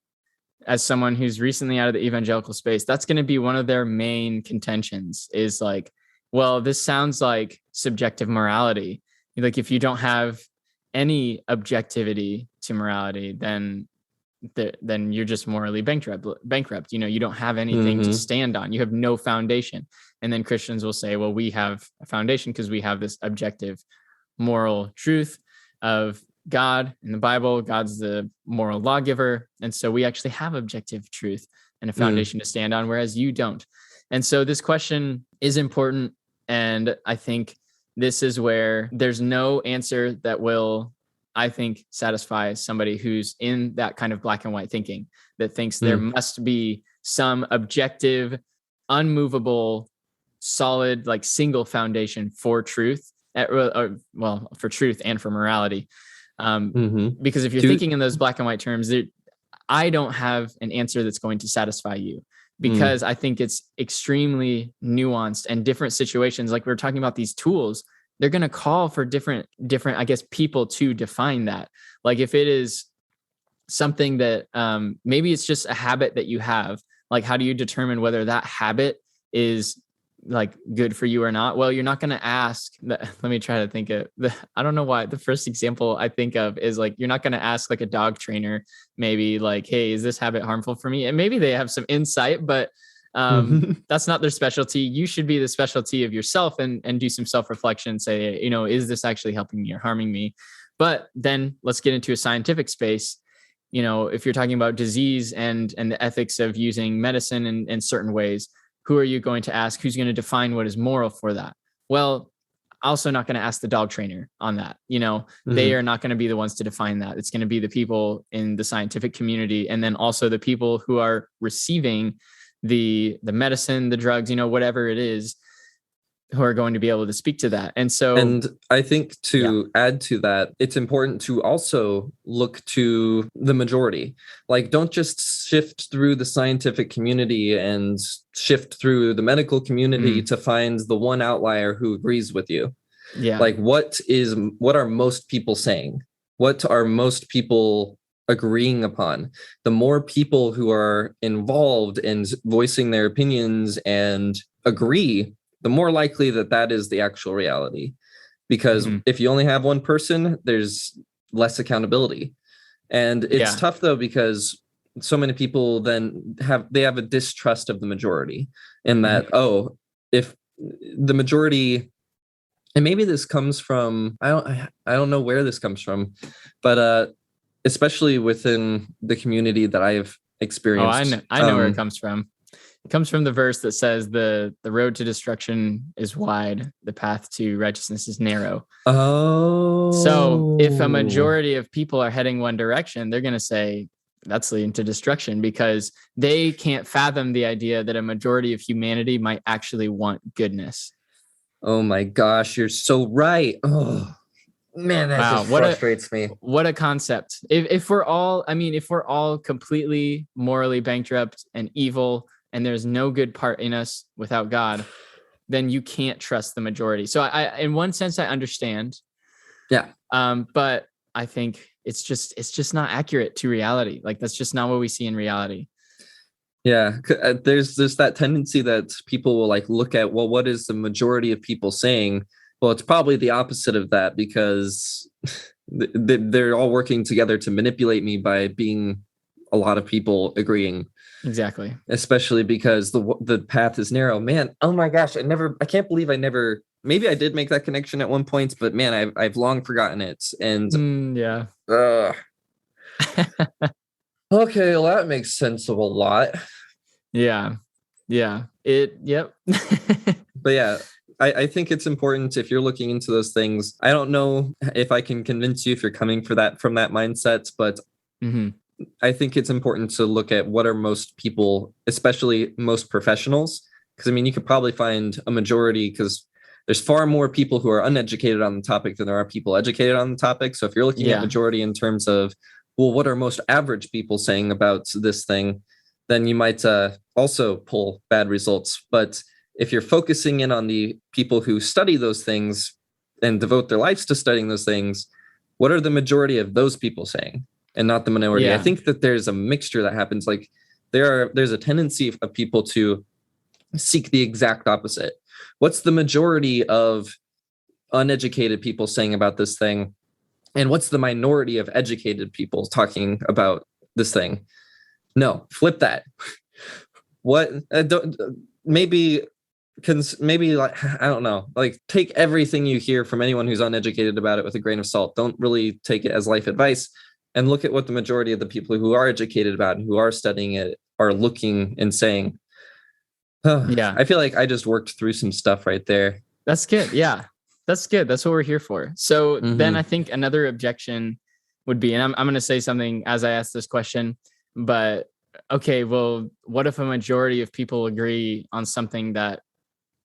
as someone who's recently out of the evangelical space, that's going to be one of their main contentions, is like, well, this sounds like subjective morality. Like, if you don't have any objectivity to morality, then you're just morally bankrupt. You don't have anything to stand on. You have no foundation. And then Christians will say, well, we have a foundation because we have this objective moral truth of God in the Bible. God's the moral lawgiver. And so we actually have objective truth and a foundation to stand on, whereas you don't. And so this question is important. And I think this is where there's no answer that will, I think, satisfy somebody who's in that kind of black and white thinking, that thinks there must be some objective, unmovable, solid, like single foundation for truth, for truth and for morality. Because if you're thinking in those black and white terms, I don't have an answer that's going to satisfy you, because I think it's extremely nuanced, and different situations, like we were talking about these tools, they're going to call for different, I guess, people to define that. Like if it is something that maybe it's just a habit that you have, like how do you determine whether that habit is like good for you or not? Well, you're not going to ask that. Let me try to think of I don't know why the first example I think of is like, you're not going to ask like a dog trainer, maybe like, hey, is this habit harmful for me? And maybe they have some insight, but that's not their specialty. You should be the specialty of yourself and do some self-reflection, say, you know, is this actually helping me or harming me? But then let's get into a scientific space. You know, if you're talking about disease and the ethics of using medicine in certain ways, who are you going to ask? Who's going to define what is moral for that? Well, also not going to ask the dog trainer on that. You know, they are not going to be the ones to define that. It's going to be the people in the scientific community, and then also the people who are receiving the medicine, the drugs, you know, whatever it is, who are going to be able to speak to that. And so, and I think to add to that, it's important to also look to the majority. Like, don't just shift through the scientific community and shift through the medical community to find the one outlier who agrees with you. Yeah. Like, what are most people saying? What are most people agreeing upon? The more people who are involved in voicing their opinions and agree, the more likely that is the actual reality. Because if you only have one person, there's less accountability. And it's tough though, because so many people then have a distrust of the majority, in that, if the majority, and maybe this comes from, I don't know where this comes from, but especially within the community that I've experienced. I know where it comes from. It comes from the verse that says the road to destruction is wide, the path to righteousness is narrow. Oh. So if a majority of people are heading one direction, they're going to say that's leading to destruction, because they can't fathom the idea that a majority of humanity might actually want goodness. Oh my gosh, you're so right. Oh man, that just frustrates me. What a concept. If we're all completely morally bankrupt and evil, and there's no good part in us without God, then you can't trust the majority. So I in one sense, I understand. Yeah. But I think it's just not accurate to reality. Like, that's just not what we see in reality. Yeah. There's that tendency that people will like look at, well, what is the majority of people saying? Well, it's probably the opposite of that, because they're all working together to manipulate me by being a lot of people agreeing. Exactly. Especially because the path is narrow. Man, oh my gosh, I can't believe maybe I did make that connection at one point, but man, I've long forgotten it. And yeah. Okay, well, that makes sense of a lot. Yeah. Yep. But yeah, I think it's important, if you're looking into those things. I don't know if I can convince you if you're coming from that mindset, but I think it's important to look at what are most people, especially most professionals. Because I mean, you could probably find a majority, because there's far more people who are uneducated on the topic than there are people educated on the topic. So if you're looking at majority in terms of, well, what are most average people saying about this thing, then you might also pull bad results. But if you're focusing in on the people who study those things and devote their lives to studying those things, what are the majority of those people saying, and not the minority? I think that there's a mixture that happens. Like, there's a tendency of people to seek the exact opposite. What's the majority of uneducated people saying about this thing? And what's the minority of educated people talking about this thing? No, flip that. What? Maybe like, I don't know, like, take everything you hear from anyone who's uneducated about it with a grain of salt. Don't really take it as life advice, and look at what the majority of the people who are educated about and who are studying it are looking and saying. I feel like I just worked through some stuff right there. That's good. Yeah, that's good. That's what we're here for. So then I think another objection would be, and I'm going to say something as I ask this question, but okay, well, what if a majority of people agree on something that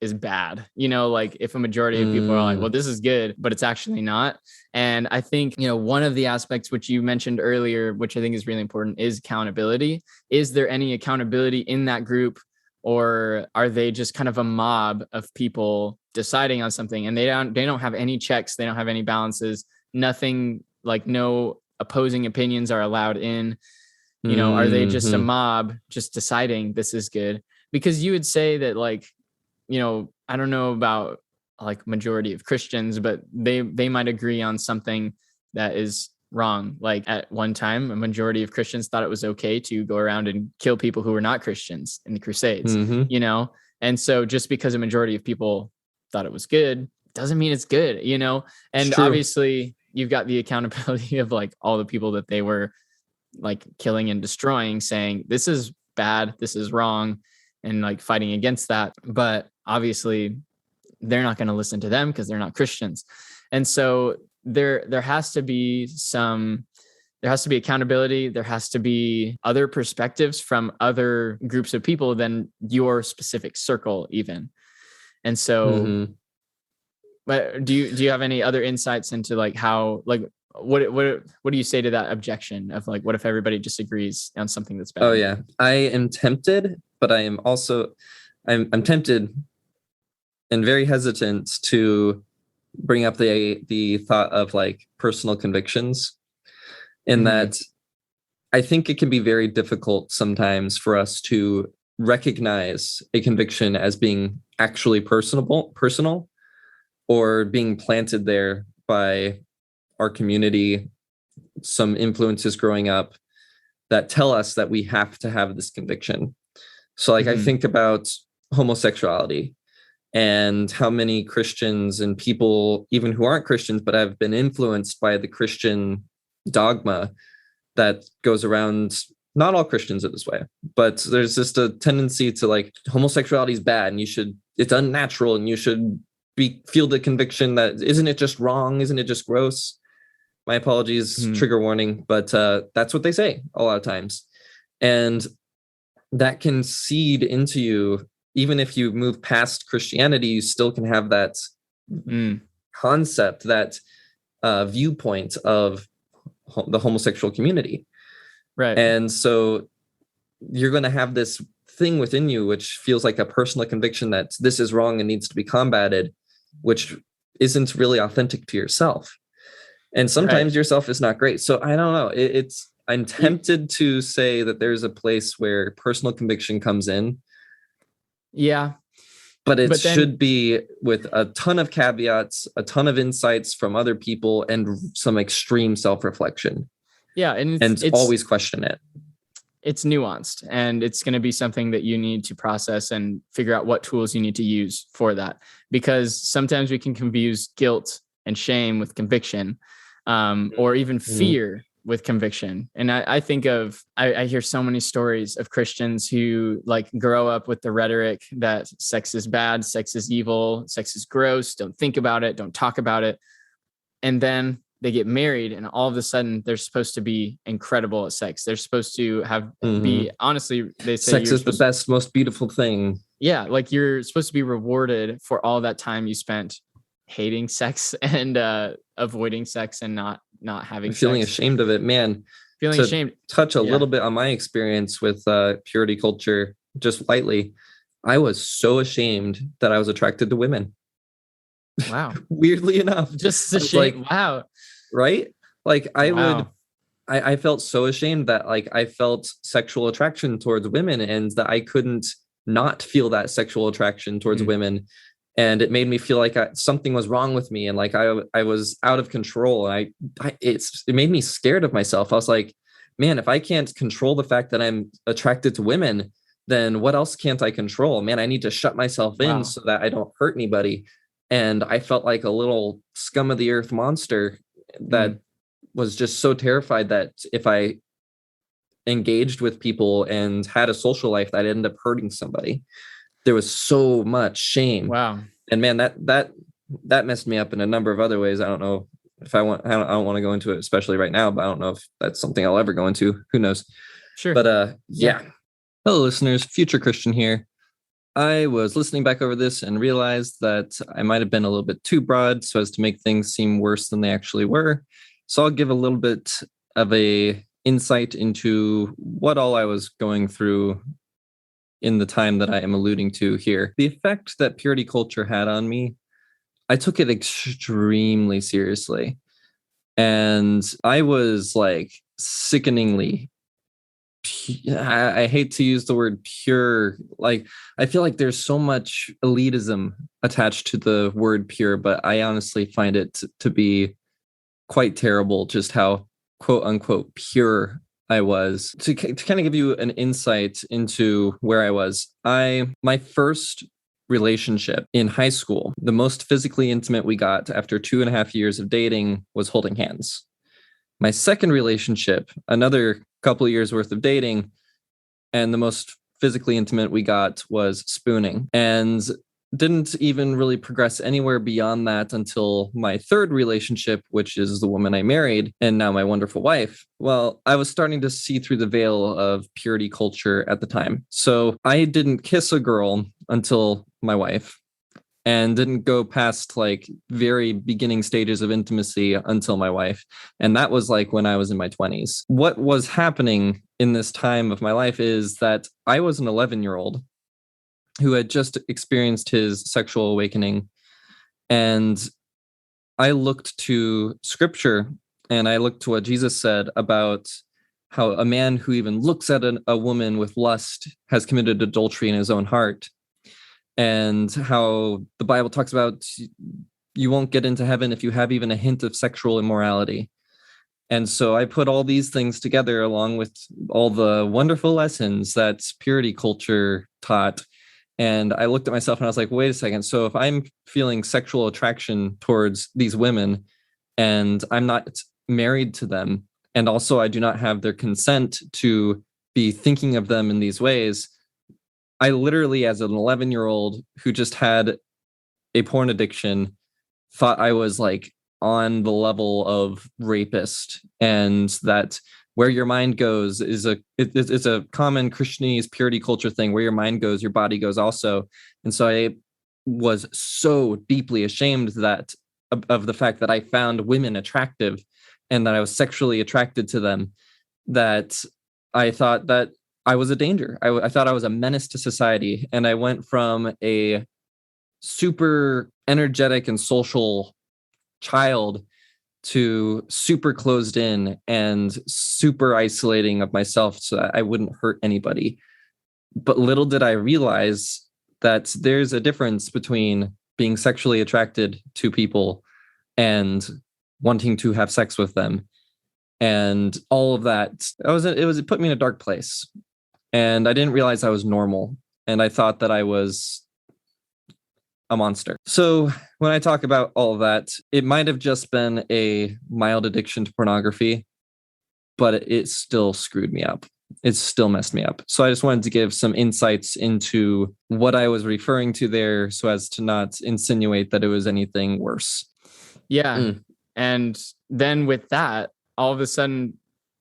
is bad? You know, like if a majority of people are like, well, this is good, but it's actually not. And I think, you know, one of the aspects which you mentioned earlier, which I think is really important, is accountability. Is there any accountability in that group, or are they just kind of a mob of people deciding on something, and they don't have any checks, they don't have any balances, nothing, like no opposing opinions are allowed in? You know, are they just a Mhm. mob just deciding this is good? Because you would say that, like, you know, I don't know about like majority of Christians, but they might agree on something that is wrong. Like at one time, a majority of Christians thought it was okay to go around and kill people who were not Christians in the Crusades, Mhm. you know? And so just because a majority of people thought it was good doesn't mean it's good, you know? It's And true. obviously you've got the accountability of like all the people that they were like killing and destroying, saying this is bad, this is wrong, and like fighting against that. But obviously they're not going to listen to them because they're not Christians. And so there has to be accountability. There has to be other perspectives from other groups of people than your specific circle even. And so, Mhm. but do you have any other insights into like how, like, what do you say to that objection of like, what if everybody disagrees on something that's bad? Oh yeah, I am tempted, but I am also I'm tempted and very hesitant to bring up the thought of like personal convictions, in Mm-hmm. that I think it can be very difficult sometimes for us to recognize a conviction as being actually personal, or being planted there by our community, some influences growing up that tell us that we have to have this conviction. So like I Mm-hmm. think about homosexuality and how many Christians and people, even who aren't Christians, but have been influenced by the Christian dogma that goes around. Not all Christians are this way, but there's just a tendency to like homosexuality is bad and it's unnatural and you should feel the conviction that isn't it just wrong? Isn't it just gross? My apologies, Mm-hmm. trigger warning, but that's what they say a lot of times. And that can seed into you. Even if you move past Christianity, you still can have that Mm. concept, that viewpoint of the homosexual community. Right. And so you're going to have this thing within you, which feels like a personal conviction that this is wrong and needs to be combated, which isn't really authentic to yourself. And Right. sometimes yourself is not great. So I don't know. I'm tempted to say that there's a place where personal conviction comes in, Yeah. but it But then, should be with a ton of caveats, a ton of insights from other people, and some extreme self-reflection, yeah. And and always question it. it's nuanced, and it's going to be something that you need to process and figure out what tools you need to use for that, because sometimes we can confuse guilt and shame with conviction, or even Mhm. fear with conviction. And I hear so many stories of Christians who like grow up with the rhetoric that sex is bad, sex is evil, sex is gross, don't think about it, don't talk about it. And then they get married and all of a sudden they're supposed to be incredible at sex. They're supposed to be, Mhm. honestly, they say Sex you're is the supposed, best, most beautiful thing. yeah, like you're supposed to be rewarded for all that time you spent hating sex and avoiding sex and not having Feeling sex, ashamed of it, man. feeling To ashamed. touch a Yeah. little bit on my experience with purity culture, just lightly, I was so ashamed that I was attracted to women. Wow. Weirdly enough, Just I a was like, shame. Wow. right? Like Wow. I felt so ashamed that like I felt sexual attraction towards women, and that I couldn't not feel that sexual attraction towards Mm. women. And it made me feel like something was wrong with me, and like I was out of control. And it made me scared of myself. I was like, man, if I can't control the fact that I'm attracted to women, then what else can't I control? Man, I need to shut myself in Wow. so that I don't hurt anybody. And I felt like a little scum of the earth monster that Mm. was just so terrified that if I engaged with people and had a social life, that I'd end up hurting somebody. There was so much shame. Wow. And man, that messed me up in a number of other ways. I don't know if I don't want to go into it, especially right now, but I don't know if that's something I'll ever go into. Who knows? Sure. But Yeah. yeah. Hello, listeners. Future Christian here. I was listening back over this and realized that I might have been a little bit too broad so as to make things seem worse than they actually were. So I'll give a little bit of a insight into what all I was going through in the time that I am alluding to here. The effect that purity culture had on me, I took it extremely seriously. And I was like sickeningly, I hate to use the word pure. Like, I feel like there's so much elitism attached to the word pure, but I honestly find it to be quite terrible just how quote unquote pure I was. To kind of give you an insight into where I was, my first relationship in high school, the most physically intimate we got after 2.5 years of dating was holding hands. My second relationship, another couple of years worth of dating, and the most physically intimate we got was spooning. And didn't even really progress anywhere beyond that until my third relationship, which is the woman I married and now my wonderful wife. Well, I was starting to see through the veil of purity culture at the time. So I didn't kiss a girl until my wife, and didn't go past like very beginning stages of intimacy until my wife. And that was like when I was in my 20s. What was happening in this time of my life is that I was an 11-year-old who had just experienced his sexual awakening. And I looked to scripture and I looked to what Jesus said about how a man who even looks at a woman with lust has committed adultery in his own heart. And how the Bible talks about you won't get into heaven if you have even a hint of sexual immorality. And so I put all these things together along with all the wonderful lessons that purity culture taught. And I looked at myself and I was like, wait a second. So if I'm feeling sexual attraction towards these women and I'm not married to them, and also I do not have their consent to be thinking of them in these ways, I literally, as an 11-year-old who just had a porn addiction, thought I was like on the level of rapist, and that where your mind goes is a common Christianese purity culture thing. Where your mind goes, your body goes also. And so I was so deeply ashamed that of the fact that I found women attractive and that I was sexually attracted to them, that I thought that I was a danger. I thought I was a menace to society. And I went from a super energetic and social child to super closed in and super isolating of myself so that I wouldn't hurt anybody. But little did I realize that there's a difference between being sexually attracted to people and wanting to have sex with them. And all of that, it put me in a dark place. And I didn't realize I was normal. And I thought that I was a monster. So when I talk about all of that, it might have just been a mild addiction to pornography, but it still screwed me up. It still messed me up. So I just wanted to give some insights into what I was referring to there so as to not insinuate that it was anything worse. Yeah. And then with that, all of a sudden,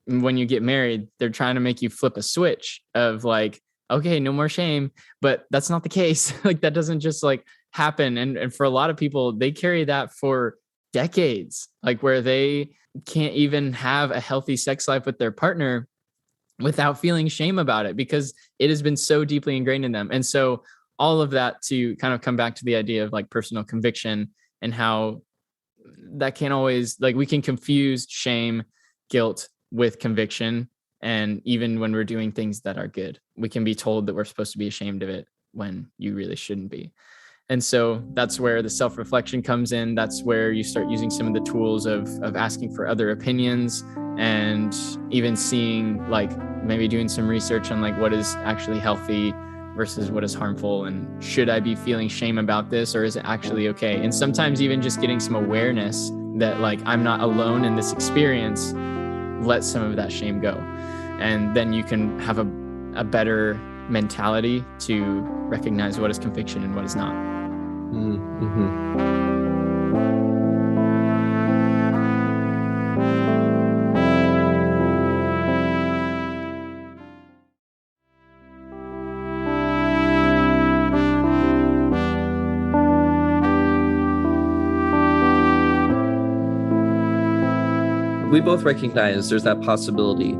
when you get married, they're trying to make you flip a switch of like, okay, no more shame, but that's not the case. Like that doesn't just like happen. And for a lot of people, they carry that for decades, like where they can't even have a healthy sex life with their partner without feeling shame about it because it has been so deeply ingrained in them. And so all of that to kind of come back to the idea of like personal conviction and how that can't always, like we can confuse shame, guilt with conviction. And even when we're doing things that are good, we can be told that we're supposed to be ashamed of it when you really shouldn't be. And so that's where the self-reflection comes in. That's where you start using some of the tools of asking for other opinions and even seeing like maybe doing some research on like what is actually healthy versus what is harmful. And should I be feeling shame about this or is it actually okay? And sometimes even just getting some awareness that like I'm not alone in this experience, let some of that shame go. And then you can have a better mentality to recognize what is conviction and what is not. Mm-hmm. We both recognize there's that possibility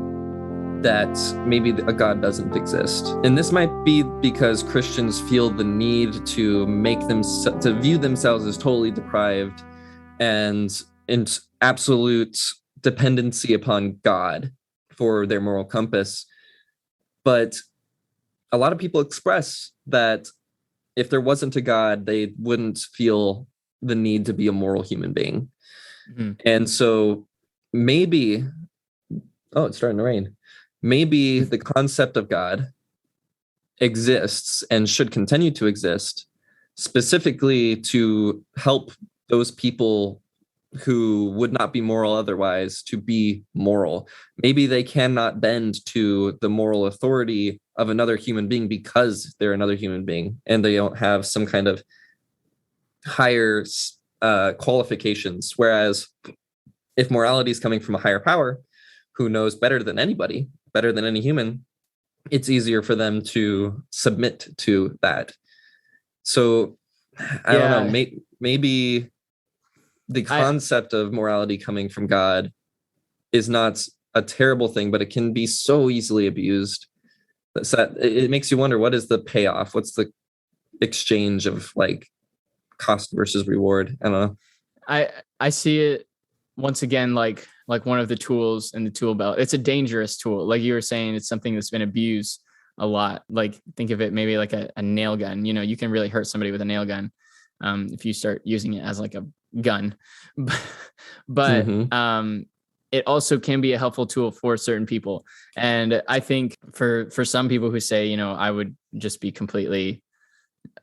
that maybe a God doesn't exist. And this might be because Christians feel the need to make them to view themselves as totally deprived and absolute dependency upon God for their moral compass. But a lot of people express that if there wasn't a God, they wouldn't feel the need to be a moral human being. Mm-hmm. And so maybe, oh, it's starting to rain. Maybe the concept of God exists and should continue to exist specifically to help those people who would not be moral otherwise to be moral. Maybe they cannot bend to the moral authority of another human being because they're another human being and they don't have some kind of higher qualifications. Whereas if morality is coming from a higher power who knows better than anybody, better than any human, it's easier for them to submit to that. So I don't know, maybe the concept of morality coming from God is not a terrible thing, but it can be so easily abused. So it makes you wonder, what is the payoff? What's the exchange of like cost versus reward? I don't know. I see it once again like one of the tools in the tool belt. It's a dangerous tool. Like you were saying, it's something that's been abused a lot. Like think of it maybe like a nail gun. You know, you can really hurt somebody with a nail gun if you start using it as like a gun. But it also can be a helpful tool for certain people. And I think for some people who say, you know, I would just be completely,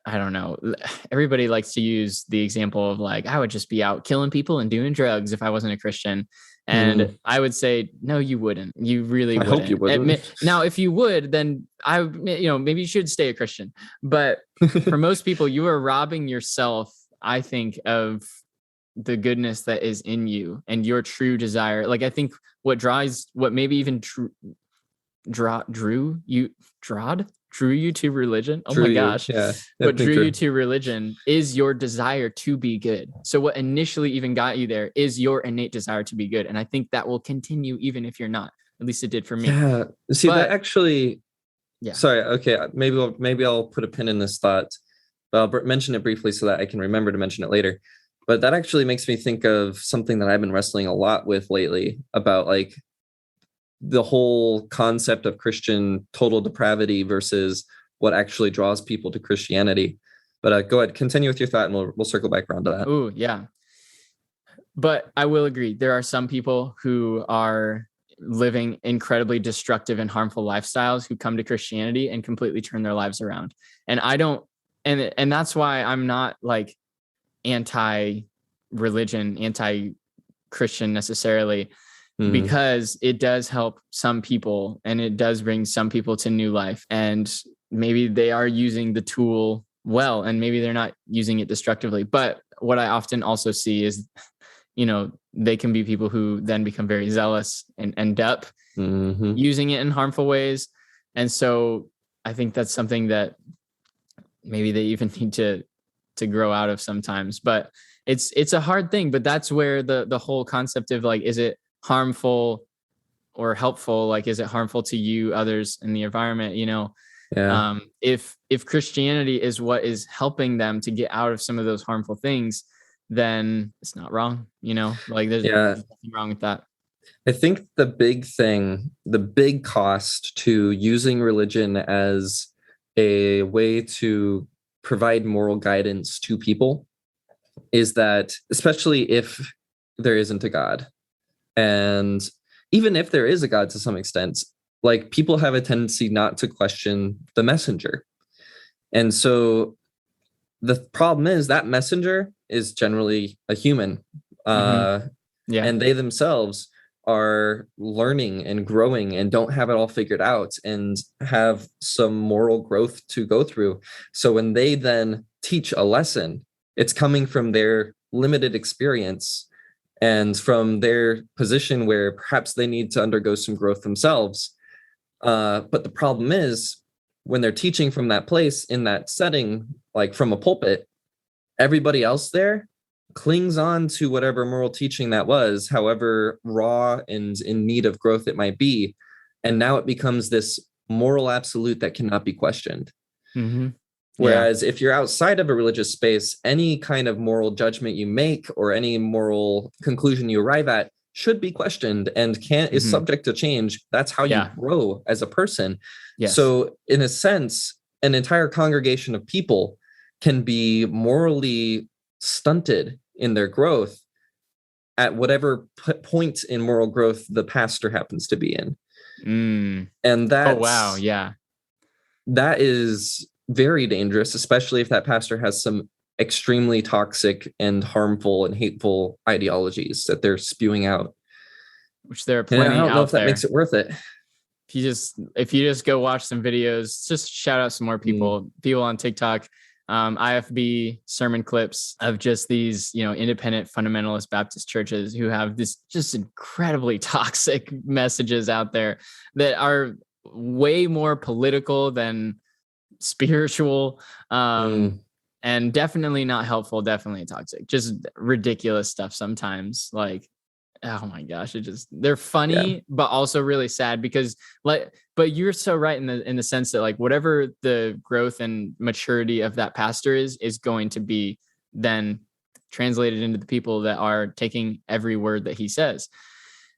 I don't know, everybody likes to use the example of like, I would just be out killing people and doing drugs if I wasn't a Christian. And I would say, no, you wouldn't. You really wouldn't. I hope you wouldn't. Now, if you would, then maybe you should stay a Christian. But for most people, you are robbing yourself, I think, of the goodness that is in you and your true desire. Like, I think what maybe even drew you to religion. Oh my gosh. Yeah. What drew you to religion is your desire to be good. So what initially even got you there is your innate desire to be good. And I think that will continue even if you're not. At least it did for me. Yeah. See, that actually, sorry. Okay. Maybe I'll put a pin in this thought, but I'll mention it briefly so that I can remember to mention it later. But that actually makes me think of something that I've been wrestling a lot with lately about like the whole concept of Christian total depravity versus what actually draws people to Christianity. But go ahead, continue with your thought, and we'll circle back around to that. Oh, yeah. But I will agree. There are some people who are living incredibly destructive and harmful lifestyles who come to Christianity and completely turn their lives around. And I don't, and that's why I'm not like anti-religion, anti-Christian necessarily. Because it does help some people and it does bring some people to new life. And maybe they are using the tool well, and maybe they're not using it destructively. But what I often also see is, you know, they can be people who then become very zealous and end up using it in harmful ways. And so I think that's something that maybe they even need to grow out of sometimes. But it's a hard thing. But that's where the whole concept of like, is it harmful or helpful? Like, is it harmful to you, others, in the environment? You know, if Christianity is what is helping them to get out of some of those harmful things, then it's not wrong. You know, like there's nothing wrong with that. I think the big cost to using religion as a way to provide moral guidance to people is that, especially if there isn't a God, and even if there is a God to some extent, like people have a tendency not to question the messenger. And so the problem is that messenger is generally a human. And they themselves are learning and growing and don't have it all figured out and have some moral growth to go through. So when they then teach a lesson, it's coming from their limited experience and from their position where perhaps they need to undergo some growth themselves. But the problem is when they're teaching from that place in that setting, like from a pulpit, everybody else there clings on to whatever moral teaching that was, however raw and in need of growth it might be. And now it becomes this moral absolute that cannot be questioned. Yeah. Whereas if you're outside of a religious space, any kind of moral judgment you make or any moral conclusion you arrive at should be questioned and is subject to change. That's how you grow as a person. Yes. So in a sense, an entire congregation of people can be morally stunted in their growth at whatever point in moral growth the pastor happens to be in. And that's, oh wow, yeah, that is very dangerous, especially if that pastor has some extremely toxic and harmful and hateful ideologies that they're spewing out. Which there are plenty out there. I don't know if that makes it worth it. If you just go watch some videos, just shout out some more people on TikTok, IFB sermon clips of just these, independent fundamentalist Baptist churches who have this just incredibly toxic messages out there that are way more political than spiritual, and definitely not helpful, definitely toxic, just ridiculous stuff sometimes. Like, oh my gosh, they're funny, but also really sad because but you're so right in the sense that like whatever the growth and maturity of that pastor is going to be then translated into the people that are taking every word that he says.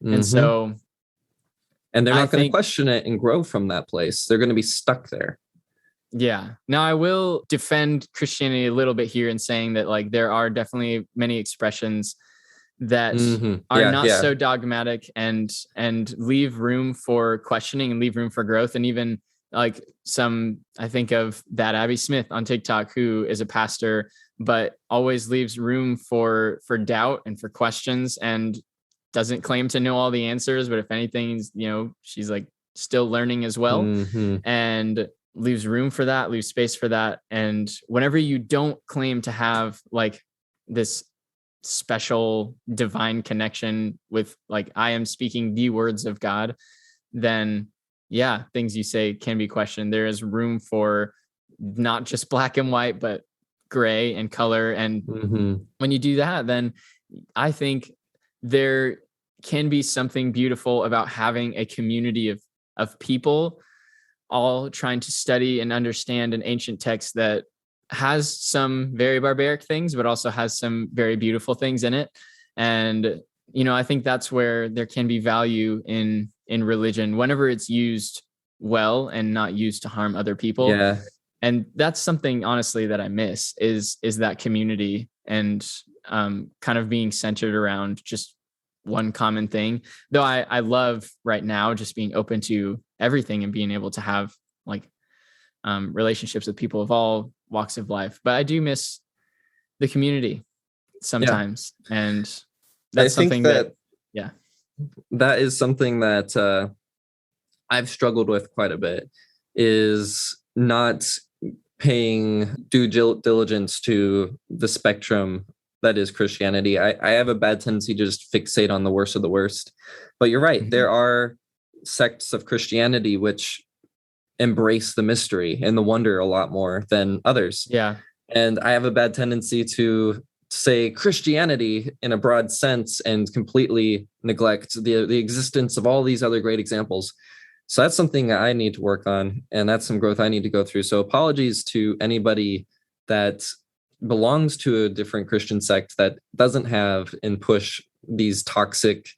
And so, and they're not going to question it and grow from that place. They're going to be stuck there. Yeah. Now I will defend Christianity a little bit here in saying that like there are definitely many expressions that are not so dogmatic and leave room for questioning and leave room for growth. And even like I think of that Abby Smith on TikTok, who is a pastor, but always leaves room for doubt and for questions and doesn't claim to know all the answers. But if anything, she's like still learning as well, and leaves room for that, leaves space for that. And whenever you don't claim to have like this special divine connection with like, I am speaking the words of God, then things you say can be questioned. There is room for not just black and white, but gray and color. And when you do that, then I think there can be something beautiful about having a community of people all trying to study and understand an ancient text that has some very barbaric things, but also has some very beautiful things in it. And, I think that's where there can be value in religion whenever it's used well and not used to harm other people. Yeah. And that's something honestly that I miss is that community and kind of being centered around just one common thing. Though I love right now just being open to everything and being able to have like relationships with people of all walks of life. But I do miss the community sometimes. And that's something that is something that I've struggled with quite a bit, is not paying due diligence to the spectrum that is Christianity. I have a bad tendency to just fixate on the worst of the worst. But you're right. There are sects of Christianity which embrace the mystery and the wonder a lot more than others. Yeah. And I have a bad tendency to say Christianity in a broad sense and completely neglect the existence of all these other great examples. So that's something that I need to work on, and that's some growth I need to go through. So apologies to anybody that belongs to a different Christian sect that doesn't have and push these toxic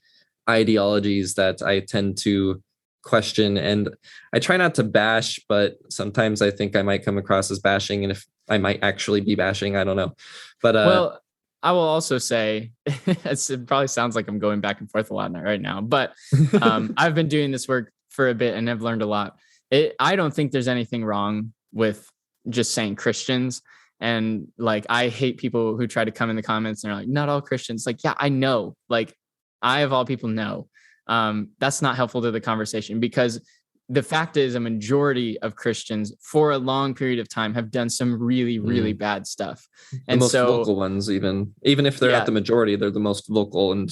ideologies that I tend to question. And I try not to bash, but sometimes I think I might come across as bashing, and if I might actually be bashing, I don't know. But well, I will also say it probably sounds like I'm going back and forth a lot right now, but I've been doing this work for a bit and I've learned a lot. I don't think there's anything wrong with just saying Christians. And like, I hate people who try to come in the comments and they're like, not all Christians. Like, yeah, I know. Like, I of all people know. That's not helpful to the conversation, because the fact is a majority of Christians for a long period of time have done some really, really bad stuff. And the most vocal ones, even if they're not the majority, they're the most vocal and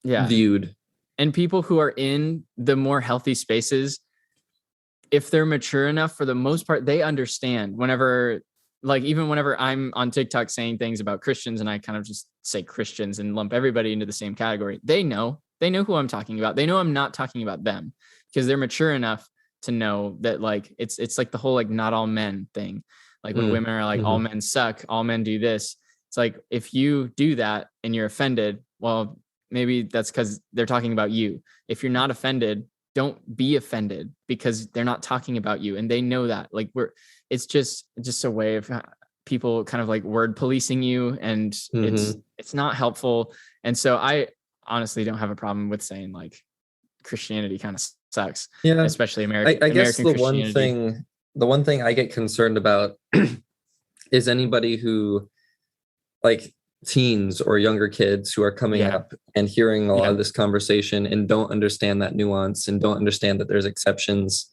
viewed. And people who are in the more healthy spaces, if they're mature enough, for the most part, they understand even whenever I'm on TikTok saying things about Christians and I kind of just say Christians and lump everybody into the same category, they know who I'm talking about. They know I'm not talking about them, because they're mature enough to know that like, it's like the whole, like, not all men thing. Like when women are like, all men suck, all men do this. It's like, if you do that and you're offended, well, maybe that's because they're talking about you. If you're not offended, don't be offended, because they're not talking about you. And they know that. Like it's just a way of people kind of like word policing you, and it's not helpful. And so I honestly don't have a problem with saying like Christianity kind of sucks. Yeah, especially American. I guess Christianity. the one thing I get concerned about is anybody who, like teens or younger kids who are coming up and hearing a lot of this conversation and don't understand that nuance and don't understand that there's exceptions.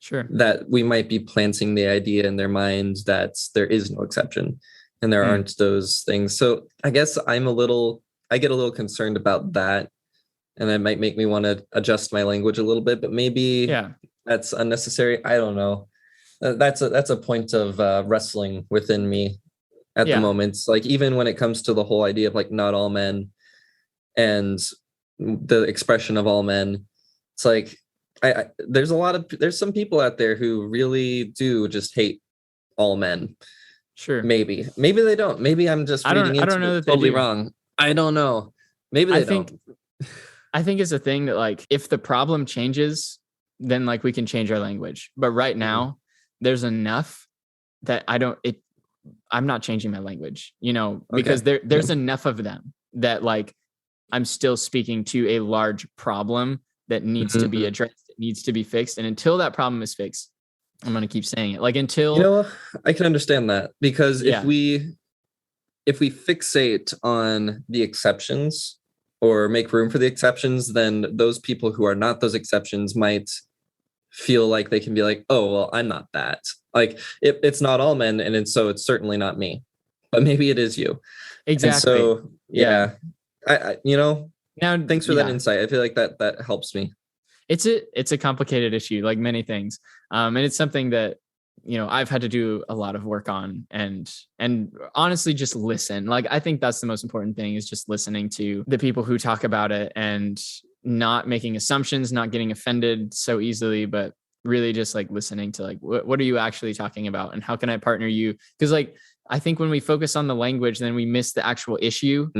Sure. That we might be planting the idea in their minds that there is no exception and there aren't those things. So I guess I get a little concerned about that, and that might make me want to adjust my language a little bit, but maybe that's unnecessary. I don't know. That's a point of wrestling within me at the moment. Like, even when it comes to the whole idea of like not all men and the expression of all men, it's like, there's some people out there who really do just hate all men. Sure. Maybe they don't. Maybe I'm just reading into it totally wrong. I don't know. Maybe they don't. I think it's a thing that like, if the problem changes, then like we can change our language. But right now there's enough that I'm not changing my language, because there's enough of them that like I'm still speaking to a large problem that needs to be addressed. It needs to be fixed. And until that problem is fixed, I'm going to keep saying it. Like, until I can understand that, because if we fixate on the exceptions or make room for the exceptions, then those people who are not those exceptions might feel like they can be like, oh, well, I'm not that. Like, it's not all men, and so it's certainly not me, but maybe it is you. Exactly. And so, I now, thanks for that insight. I feel like that helps me. It's a complicated issue, like many things. And it's something that, I've had to do a lot of work on, and honestly, just listen. Like, I think that's the most important thing, is just listening to the people who talk about it and not making assumptions, not getting offended so easily, but really just like listening to like, what are you actually talking about, and how can I partner you? Because like, I think when we focus on the language, then we miss the actual issue.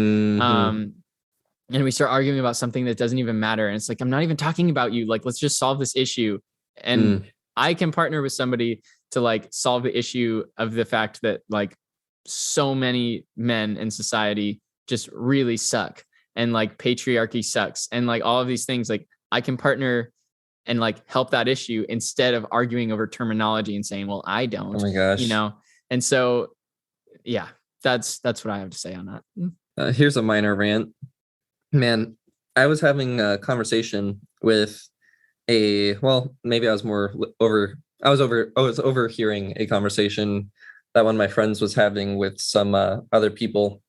And we start arguing about something that doesn't even matter. And it's like, I'm not even talking about you. Like, let's just solve this issue. And I can partner with somebody to like solve the issue of the fact that like so many men in society just really suck, and like patriarchy sucks, and like all of these things. Like, I can partner and like help that issue instead of arguing over terminology and saying, well, I don't. Oh my gosh. And so, that's what I have to say on that. Here's a minor rant. Man, I was having a conversation with maybe I was overhearing a conversation that one of my friends was having with some other people.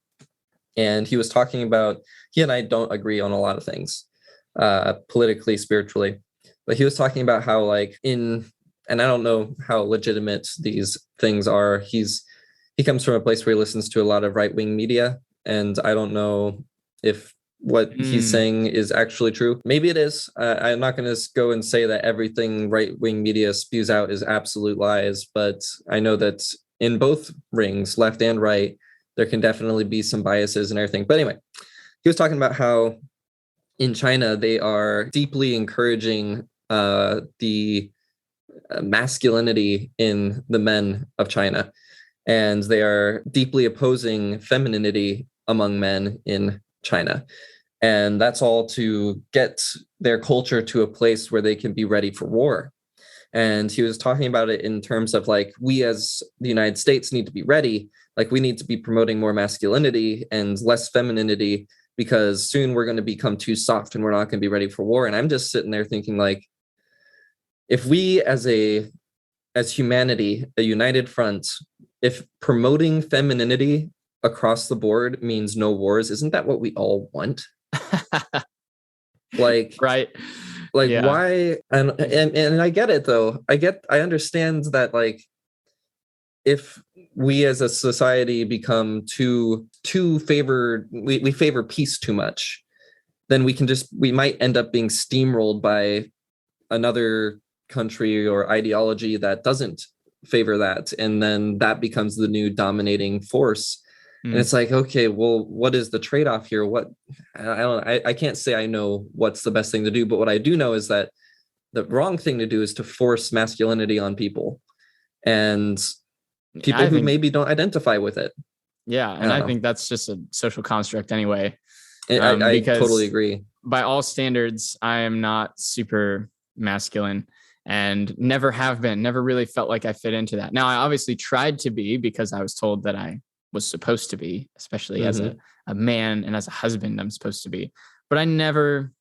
And he was talking about, he and I don't agree on a lot of things, politically, spiritually, but he was talking about how like and I don't know how legitimate these things are. He comes from a place where he listens to a lot of right-wing media, and I don't know if what he's saying is actually true. Maybe it is. I'm not going to go and say that everything right-wing media spews out is absolute lies, but I know that in both rings, left and right, there can definitely be some biases and everything. But anyway, he was talking about how in China, they are deeply encouraging the masculinity in the men of China, and they are deeply opposing femininity among men in China. And that's all to get their culture to a place where they can be ready for war. And he was talking about it in terms of like, we as the United States need to be ready. Like, we need to be promoting more masculinity and less femininity, because soon we're going to become too soft and we're not going to be ready for war. And I'm just sitting there thinking, like, if we as humanity, a united front, if promoting femininity across the board means no wars, isn't that what we all want? Like, right. Like, why? And I get it though. I understand that, like, if we as a society become too favored, we favor peace too much, then we might end up being steamrolled by another country or ideology that doesn't favor that, and then that becomes the new dominating force. And Mm. it's like, okay, well, what is the trade-off here? What I can't say I know what's the best thing to do, but what I do know is that the wrong thing to do is to force masculinity on people, and people I who think, maybe don't identify with it. yeah, I and don't I know. think that's just a social construct anyway. I Because totally agree. by all standards, I am not super masculine and never have been, never really felt like I fit into that. Now, I obviously tried to be because I was told that I was supposed to be, especially as a man and as a husband, I'm supposed to be, but I never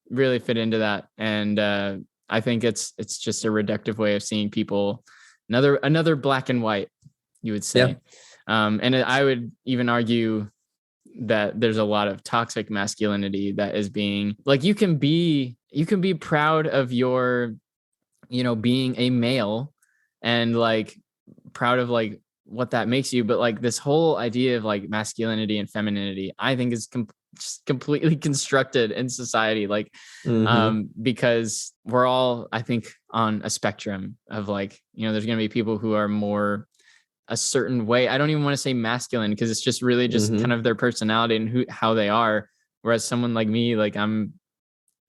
really fit into that. And I think it's just a reductive way of seeing people, another black and white, you would say. And I would even argue that there's a lot of toxic masculinity that is being like, you can be proud of your, being a male and like proud of like what that makes you. But like this whole idea of like masculinity and femininity, I think is just completely constructed in society. Like, because we're all, I think, on a spectrum of like, there's going to be people who are more a certain way. I don't even want to say masculine because it's just really just kind of their personality and how they are. Whereas someone like me, like I'm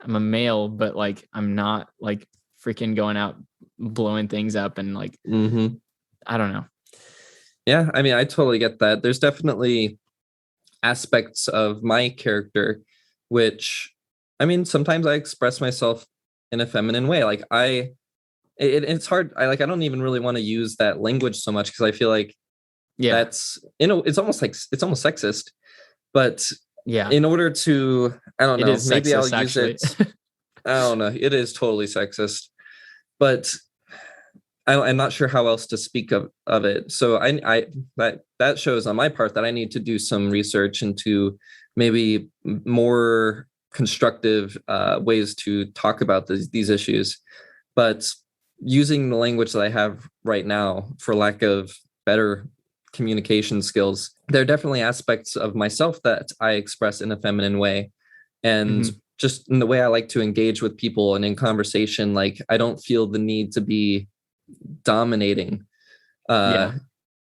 a male, but like I'm not like freaking going out blowing things up and like, I don't know. Yeah, I mean, I totally get that. There's definitely aspects of my character, which, I mean, sometimes I express myself in a feminine way. Like it's hard. I don't even really want to use that language so much because I feel like that's, it's almost sexist. But in order to, I don't know, maybe I'll use it. I don't know. It is totally sexist, but I'm not sure how else to speak of it. So that shows on my part that I need to do some research into maybe more constructive ways to talk about these issues. But using the language that I have right now, for lack of better communication skills, there are definitely aspects of myself that I express in a feminine way. And just in the way I like to engage with people and in conversation, like I don't feel the need to be dominating,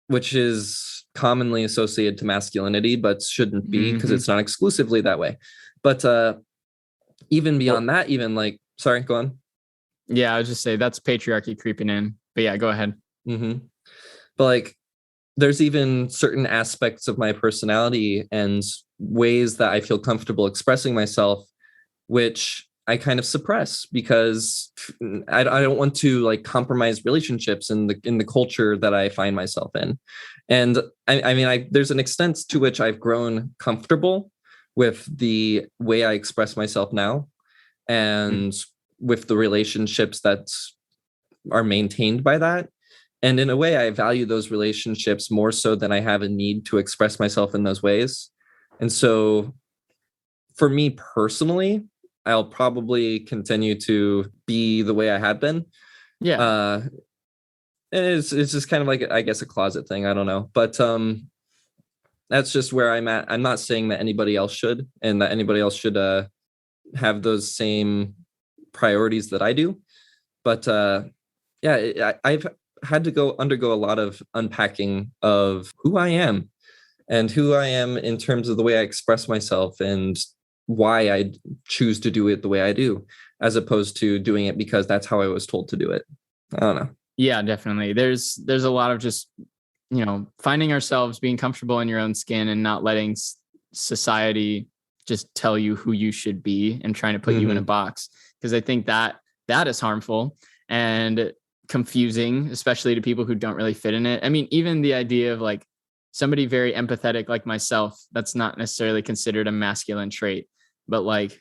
which is commonly associated to masculinity, but shouldn't be because it's not exclusively that way. But even beyond that, even like, sorry, go on. Yeah, I would just say that's patriarchy creeping in. But yeah, go ahead. But like, there's even certain aspects of my personality and ways that I feel comfortable expressing myself, which I kind of suppress because I don't want to like compromise relationships in the culture that I find myself in. And I mean, there's an extent to which I've grown comfortable with the way I express myself now, and with the relationships that are maintained by that. And in a way, I value those relationships more so than I have a need to express myself in those ways. And so for me personally, I'll probably continue to be the way I have been. And it's just kind of like, I guess, a closet thing. I don't know. But that's just where I'm at. I'm not saying that anybody else should, and that anybody else should have those same priorities that I do. But I've had to undergo a lot of unpacking of who I am and who I am in terms of the way I express myself and why I choose to do it the way I do, as opposed to doing it because that's how I was told to do it. I don't know. Yeah, definitely. There's a lot of just, finding ourselves, being comfortable in your own skin and not letting society just tell you who you should be and trying to put you in a box. Because I think that is harmful and confusing, especially to people who don't really fit in it. I mean, even the idea of like somebody very empathetic like myself, that's not necessarily considered a masculine trait, but like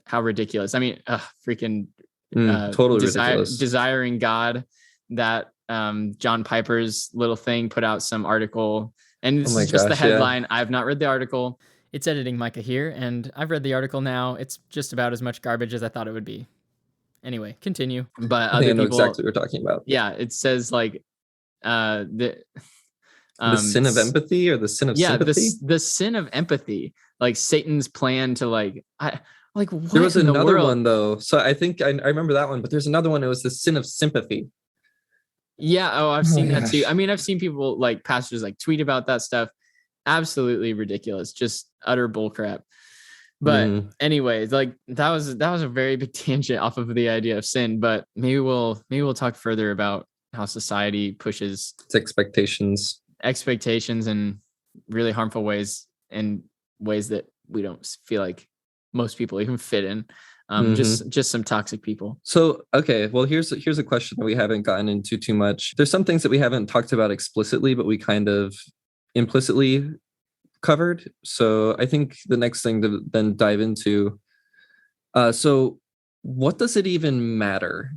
how ridiculous. I mean, freaking totally ridiculous. Desiring God, that John Piper's little thing put out some article, and this is just the headline. Yeah. I've not read the article. It's editing Micah here, and I've read the article now. It's just about as much garbage as I thought it would be. Anyway, continue. But I think I know exactly what we're talking about. Yeah, it says like the sin of empathy or the sin of sympathy? The sin of empathy, like Satan's plan to like, what there was another world? One though. So I think I remember that one, but there's another one. It was the sin of sympathy. Yeah. Oh, I've seen that too. gosh. I mean, I've seen people like pastors like tweet about that stuff. Absolutely ridiculous. Just utter bullcrap. But Mhm. anyways, like that was a very big tangent off of the idea of sin. But maybe we'll talk further about how society pushes It's expectations. expectations in really harmful ways and ways that we don't feel like most people even fit in. Mhm. Just some toxic people. So, okay, well, here's a question that we haven't gotten into too much. There's some things that we haven't talked about explicitly, but we kind of implicitly covered. So I think the next thing to then dive into, so what does it even matter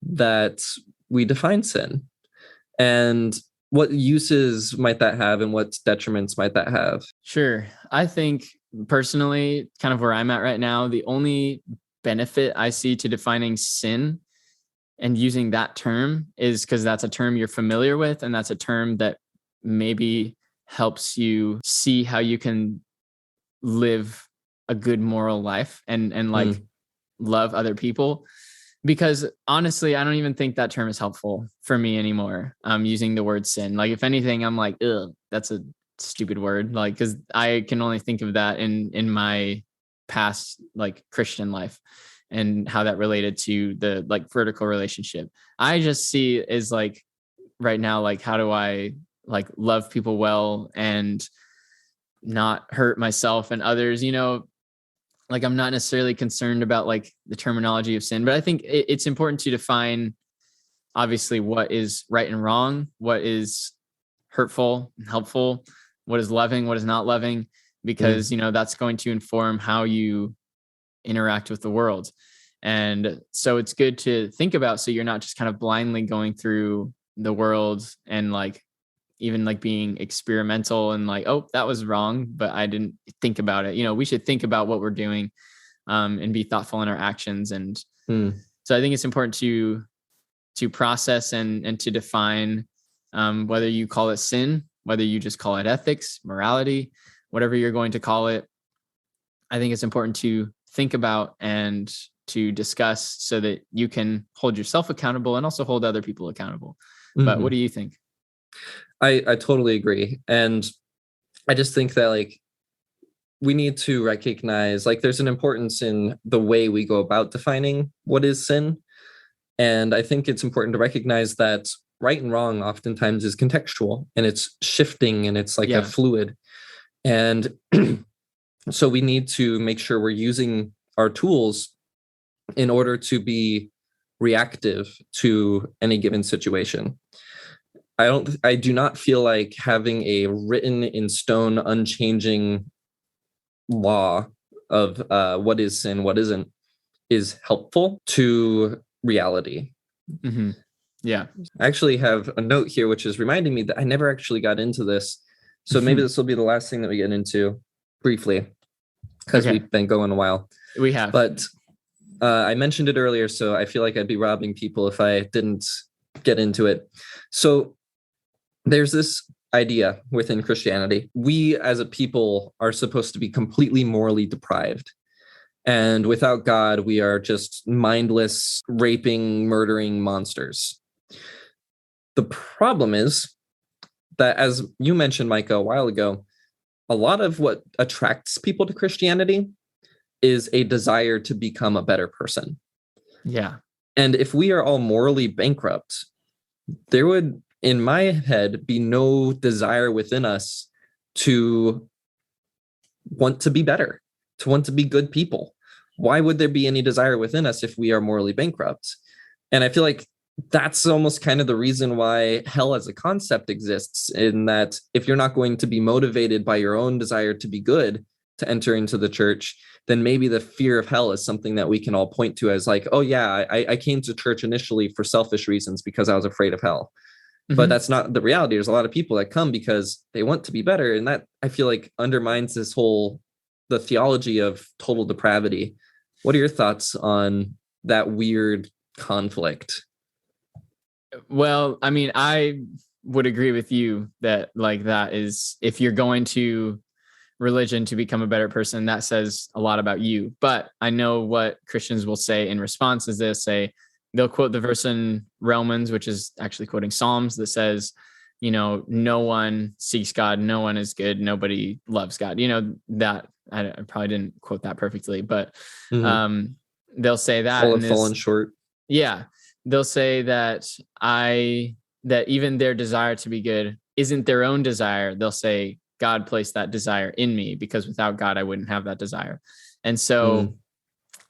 that we define sin? And what uses might that have and what detriments might that have? Sure. I think personally, kind of where I'm at right now, the only benefit I see to defining sin and using that term is because that's a term you're familiar with. And that's a term that maybe helps you see how you can live a good moral life and like Mm. love other people. Because honestly, I don't even think that term is helpful for me anymore. Using the word sin. Like, if anything, I'm like, ugh, that's a stupid word. Like, because I can only think of that in my past like Christian life and how that related to the like vertical relationship. I just see is like right now, like, how do I like love people well and not hurt myself and others, like I'm not necessarily concerned about like the terminology of sin, but I think it's important to define obviously what is right and wrong, what is hurtful and helpful, what is loving, what is not loving, Mm. because that's going to inform how you interact with the world. And so it's good to think about so you're not just kind of blindly going through the world and like even like being experimental and like, oh, that was wrong, but I didn't think about it. We should think about what we're doing, and be thoughtful in our actions. And Mm. so I think it's important to process and to define, whether you call it sin, whether you just call it ethics, morality, whatever you're going to call it. I think it's important to think about and to discuss so that you can hold yourself accountable and also hold other people accountable. But what do Mhm. you think? I totally agree. And I just think that like we need to recognize like there's an importance in the way we go about defining what is sin. And I think it's important to recognize that right and wrong oftentimes is contextual and it's shifting and it's like a Yeah. fluid. And so we need to make sure we're using our tools in order to be reactive to any given situation. I do not feel like having a written in stone, unchanging law of what is sin, what isn't, is helpful to reality. Mm-hmm. Yeah. I actually have a note here, which is reminding me that I never actually got into this. So maybe this will be the last thing that we get into briefly, because Okay. we've been going a while. We have. But I mentioned it earlier, so I feel like I'd be robbing people if I didn't get into it. So there's this idea within Christianity. We as a people are supposed to be completely morally deprived. And without God, we are just mindless, raping, murdering monsters. The problem is that, as you mentioned, Micah, a while ago, a lot of what attracts people to Christianity is a desire to become a better person. Yeah. And if we are all morally bankrupt, there would, in my head, be no desire within us to want to be better, to want to be good people. Why would there be any desire within us if we are morally bankrupt? And I feel like that's almost kind of the reason why hell as a concept exists, in that if you're not going to be motivated by your own desire to be good to enter into the church, then maybe the fear of hell is something that we can all point to as like, oh yeah, I came to church initially for selfish reasons because I was afraid of hell. But Mm-hmm. that's not the reality. There's a lot of people that come because they want to be better. And that, I feel like, undermines the theology of total depravity. What are your thoughts on that weird conflict? Well, I mean, I would agree with you that like that is, if you're going to religion to become a better person, that says a lot about you. But I know what Christians will say in response is they'll say, they'll quote the verse in Romans, which is actually quoting Psalms, that says, no one seeks God, no one is good, nobody loves God. That I probably didn't quote that perfectly, but they'll say that. All have fallen short. Yeah. They'll say that even their desire to be good isn't their own desire. They'll say, God placed that desire in me, because without God, I wouldn't have that desire. And so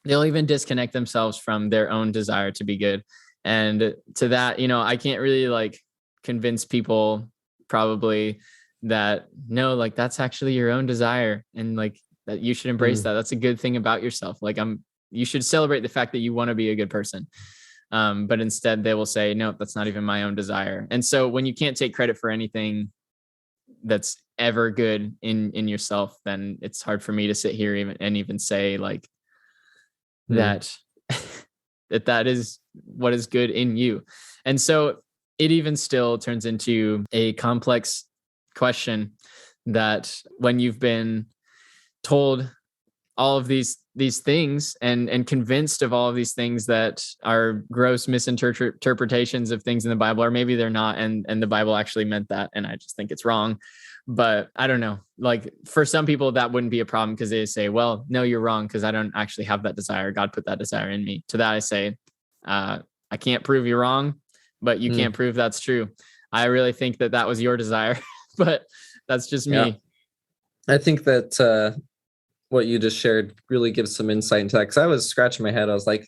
they'll even disconnect themselves from their own desire to be good. And to that, I can't really like convince people probably that no, like that's actually your own desire, and like that you should embrace that. That's a good thing about yourself. Like you should celebrate the fact that you want to be a good person. But instead they will say, no, that's not even my own desire. And so when you can't take credit for anything that's ever good in yourself, then it's hard for me to sit here even say like that is what is good in you. And so it even still turns into a complex question that when you've been told all of these things and convinced of all of these things that are gross misinterpretations of things in the Bible, or maybe they're not, and the Bible actually meant that, and I just think it's wrong. But I don't know, like for some people that wouldn't be a problem, because they say, well, no, you're wrong, because I don't actually have that desire. God put that desire in me. To that I say, I can't prove you're wrong, but you can't prove that's true. I really think that was your desire, but that's just me. Yeah. I think that what you just shared really gives some insight into that, because I was scratching my head. I was like,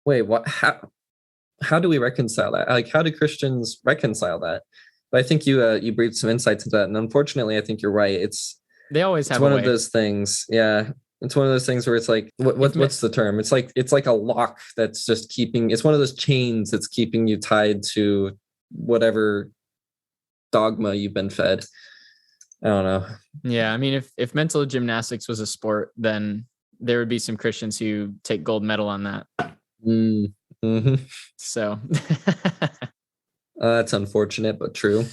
wait, what? How do we reconcile that? Like, how do Christians reconcile that? But I think you breathed some insights into that, and unfortunately, I think you're right. They always have one of those things. Yeah, it's one of those things where it's like, what's the term? It's like a lock that's just keeping. It's one of those chains that's keeping you tied to whatever dogma you've been fed. I don't know. Yeah, I mean, if mental gymnastics was a sport, then there would be some Christians who take gold medal on that. So that's unfortunate, but true.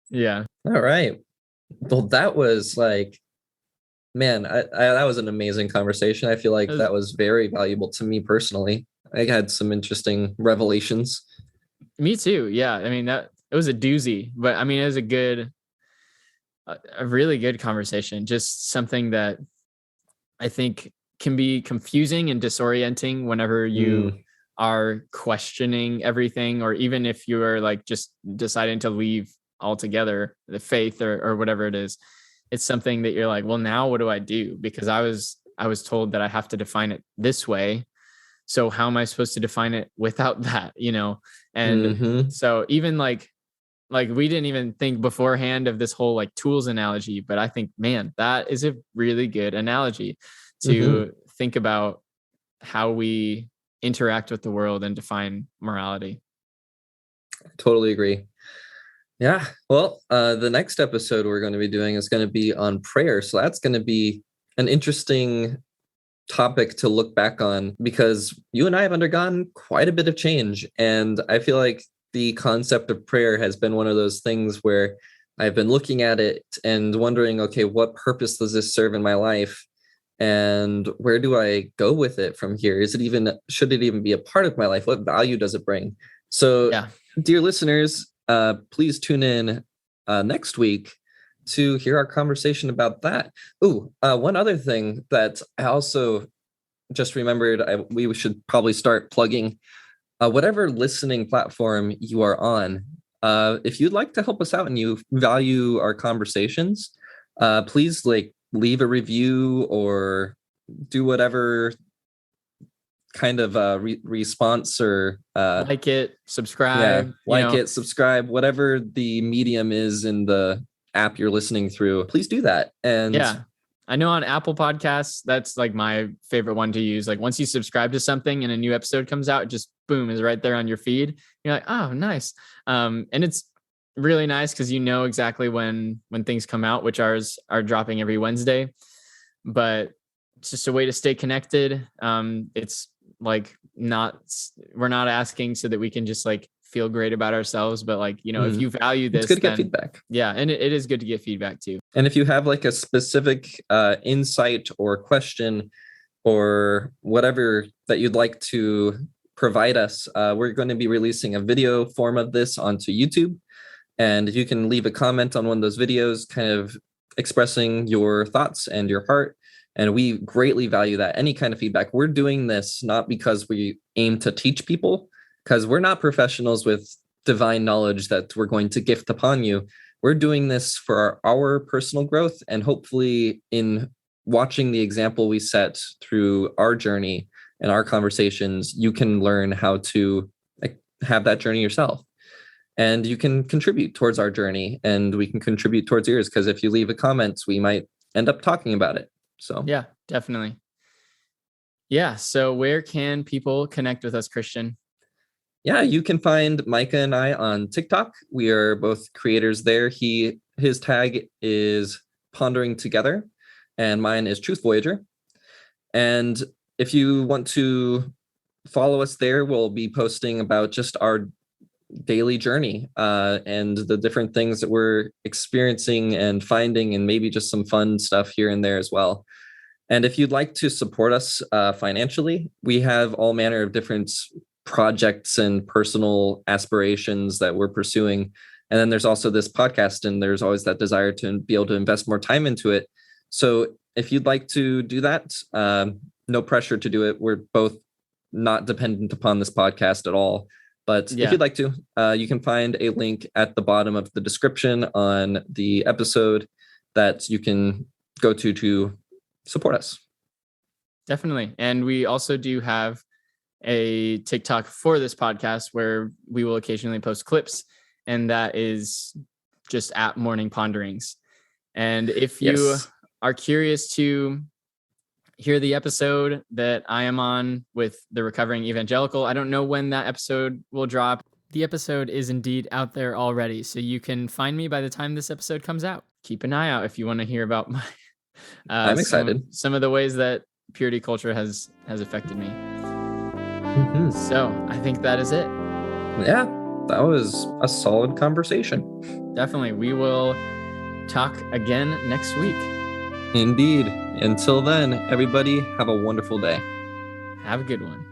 Yeah. All right. Well, that was like, man, that was an amazing conversation. I feel like that was very valuable to me personally. I had some interesting revelations. Me too. Yeah. I mean, it was a doozy, but I mean, it was a really good conversation. Just something that I think can be confusing and disorienting whenever you are questioning everything, or even if you are like just deciding to leave altogether the faith or whatever it is. It's something that you're like, well, now what do I do? Because I was told that I have to define it this way. So how am I supposed to define it without that, And so even like we didn't even think beforehand of this whole like tools analogy, but I think, man, that is a really good analogy to think about how we interact with the world and define morality. Totally agree. Yeah. Well, the next episode we're going to be doing is going to be on prayer. So that's going to be an interesting topic to look back on, because you and I have undergone quite a bit of change. And I feel like the concept of prayer has been one of those things where I've been looking at it and wondering, okay, what purpose does this serve in my life? And where do I go with it from here? Should it even be a part of my life? What value does it bring? So, dear listeners, please tune in next week to hear our conversation about that. One other thing that I also just remembered we should probably start plugging. Whatever listening platform you are on, if you'd like to help us out and you value our conversations, please leave a review or do whatever kind of response, or like it, subscribe, subscribe, whatever the medium is in the app you're listening through, please do that. And I know on Apple Podcasts, that's like my favorite one to use. Like once you subscribe to something and a new episode comes out, it just boom is right there on your feed. You're like, oh, nice. And it's really nice because you know exactly when things come out, which ours are dropping every Wednesday. But it's just a way to stay connected. It's like we're not asking so that we can just like feel great about ourselves, but like, if you value this, it's good to get feedback. Yeah. And it is good to get feedback too. And if you have like a specific insight or question or whatever that you'd like to provide us. We're going to be releasing a video form of this onto YouTube, and you can leave a comment on one of those videos, kind of expressing your thoughts and your heart. And we greatly value that. Any kind of feedback. We're doing this not because we aim to teach people, because we're not professionals with divine knowledge that we're going to gift upon you. We're doing this for our personal growth, and hopefully in watching the example we set through our journey and our conversations, you can learn how to have that journey yourself. And you can contribute towards our journey, and we can contribute towards yours, because if you leave a comment, we might end up talking about it. So yeah, definitely. Yeah. So where can people connect with us, Christian? Yeah, you can find Micah and I on TikTok. We are both creators there. His tag is Pondering Together, and mine is Truth Voyager. And if you want to follow us there, we'll be posting about just our daily journey and the different things that we're experiencing and finding, and maybe just some fun stuff here and there as well. And if you'd like to support us financially, we have all manner of different projects and personal aspirations that we're pursuing. And then there's also this podcast, and there's always that desire to be able to invest more time into it. So if you'd like to do that, no pressure to do it. We're both not dependent upon this podcast at all. But if you'd like to, you can find a link at the bottom of the description on the episode that you can go to support us. Definitely. And we also do have a TikTok for this podcast where we will occasionally post clips, and that is just at Morning Ponderings. And if you are curious to hear the episode that I am on with the Recovering Evangelical, I don't know when that episode will drop. The episode is indeed out there already, so you can find me by the time this episode comes out. Keep an eye out if you want to hear about my I'm excited. Some of the ways that purity culture has affected me. Mm-hmm. So I think that is it. Yeah, that was a solid conversation. Definitely. We will talk again next week. Indeed. Until then, everybody, have a wonderful day. Have a good one.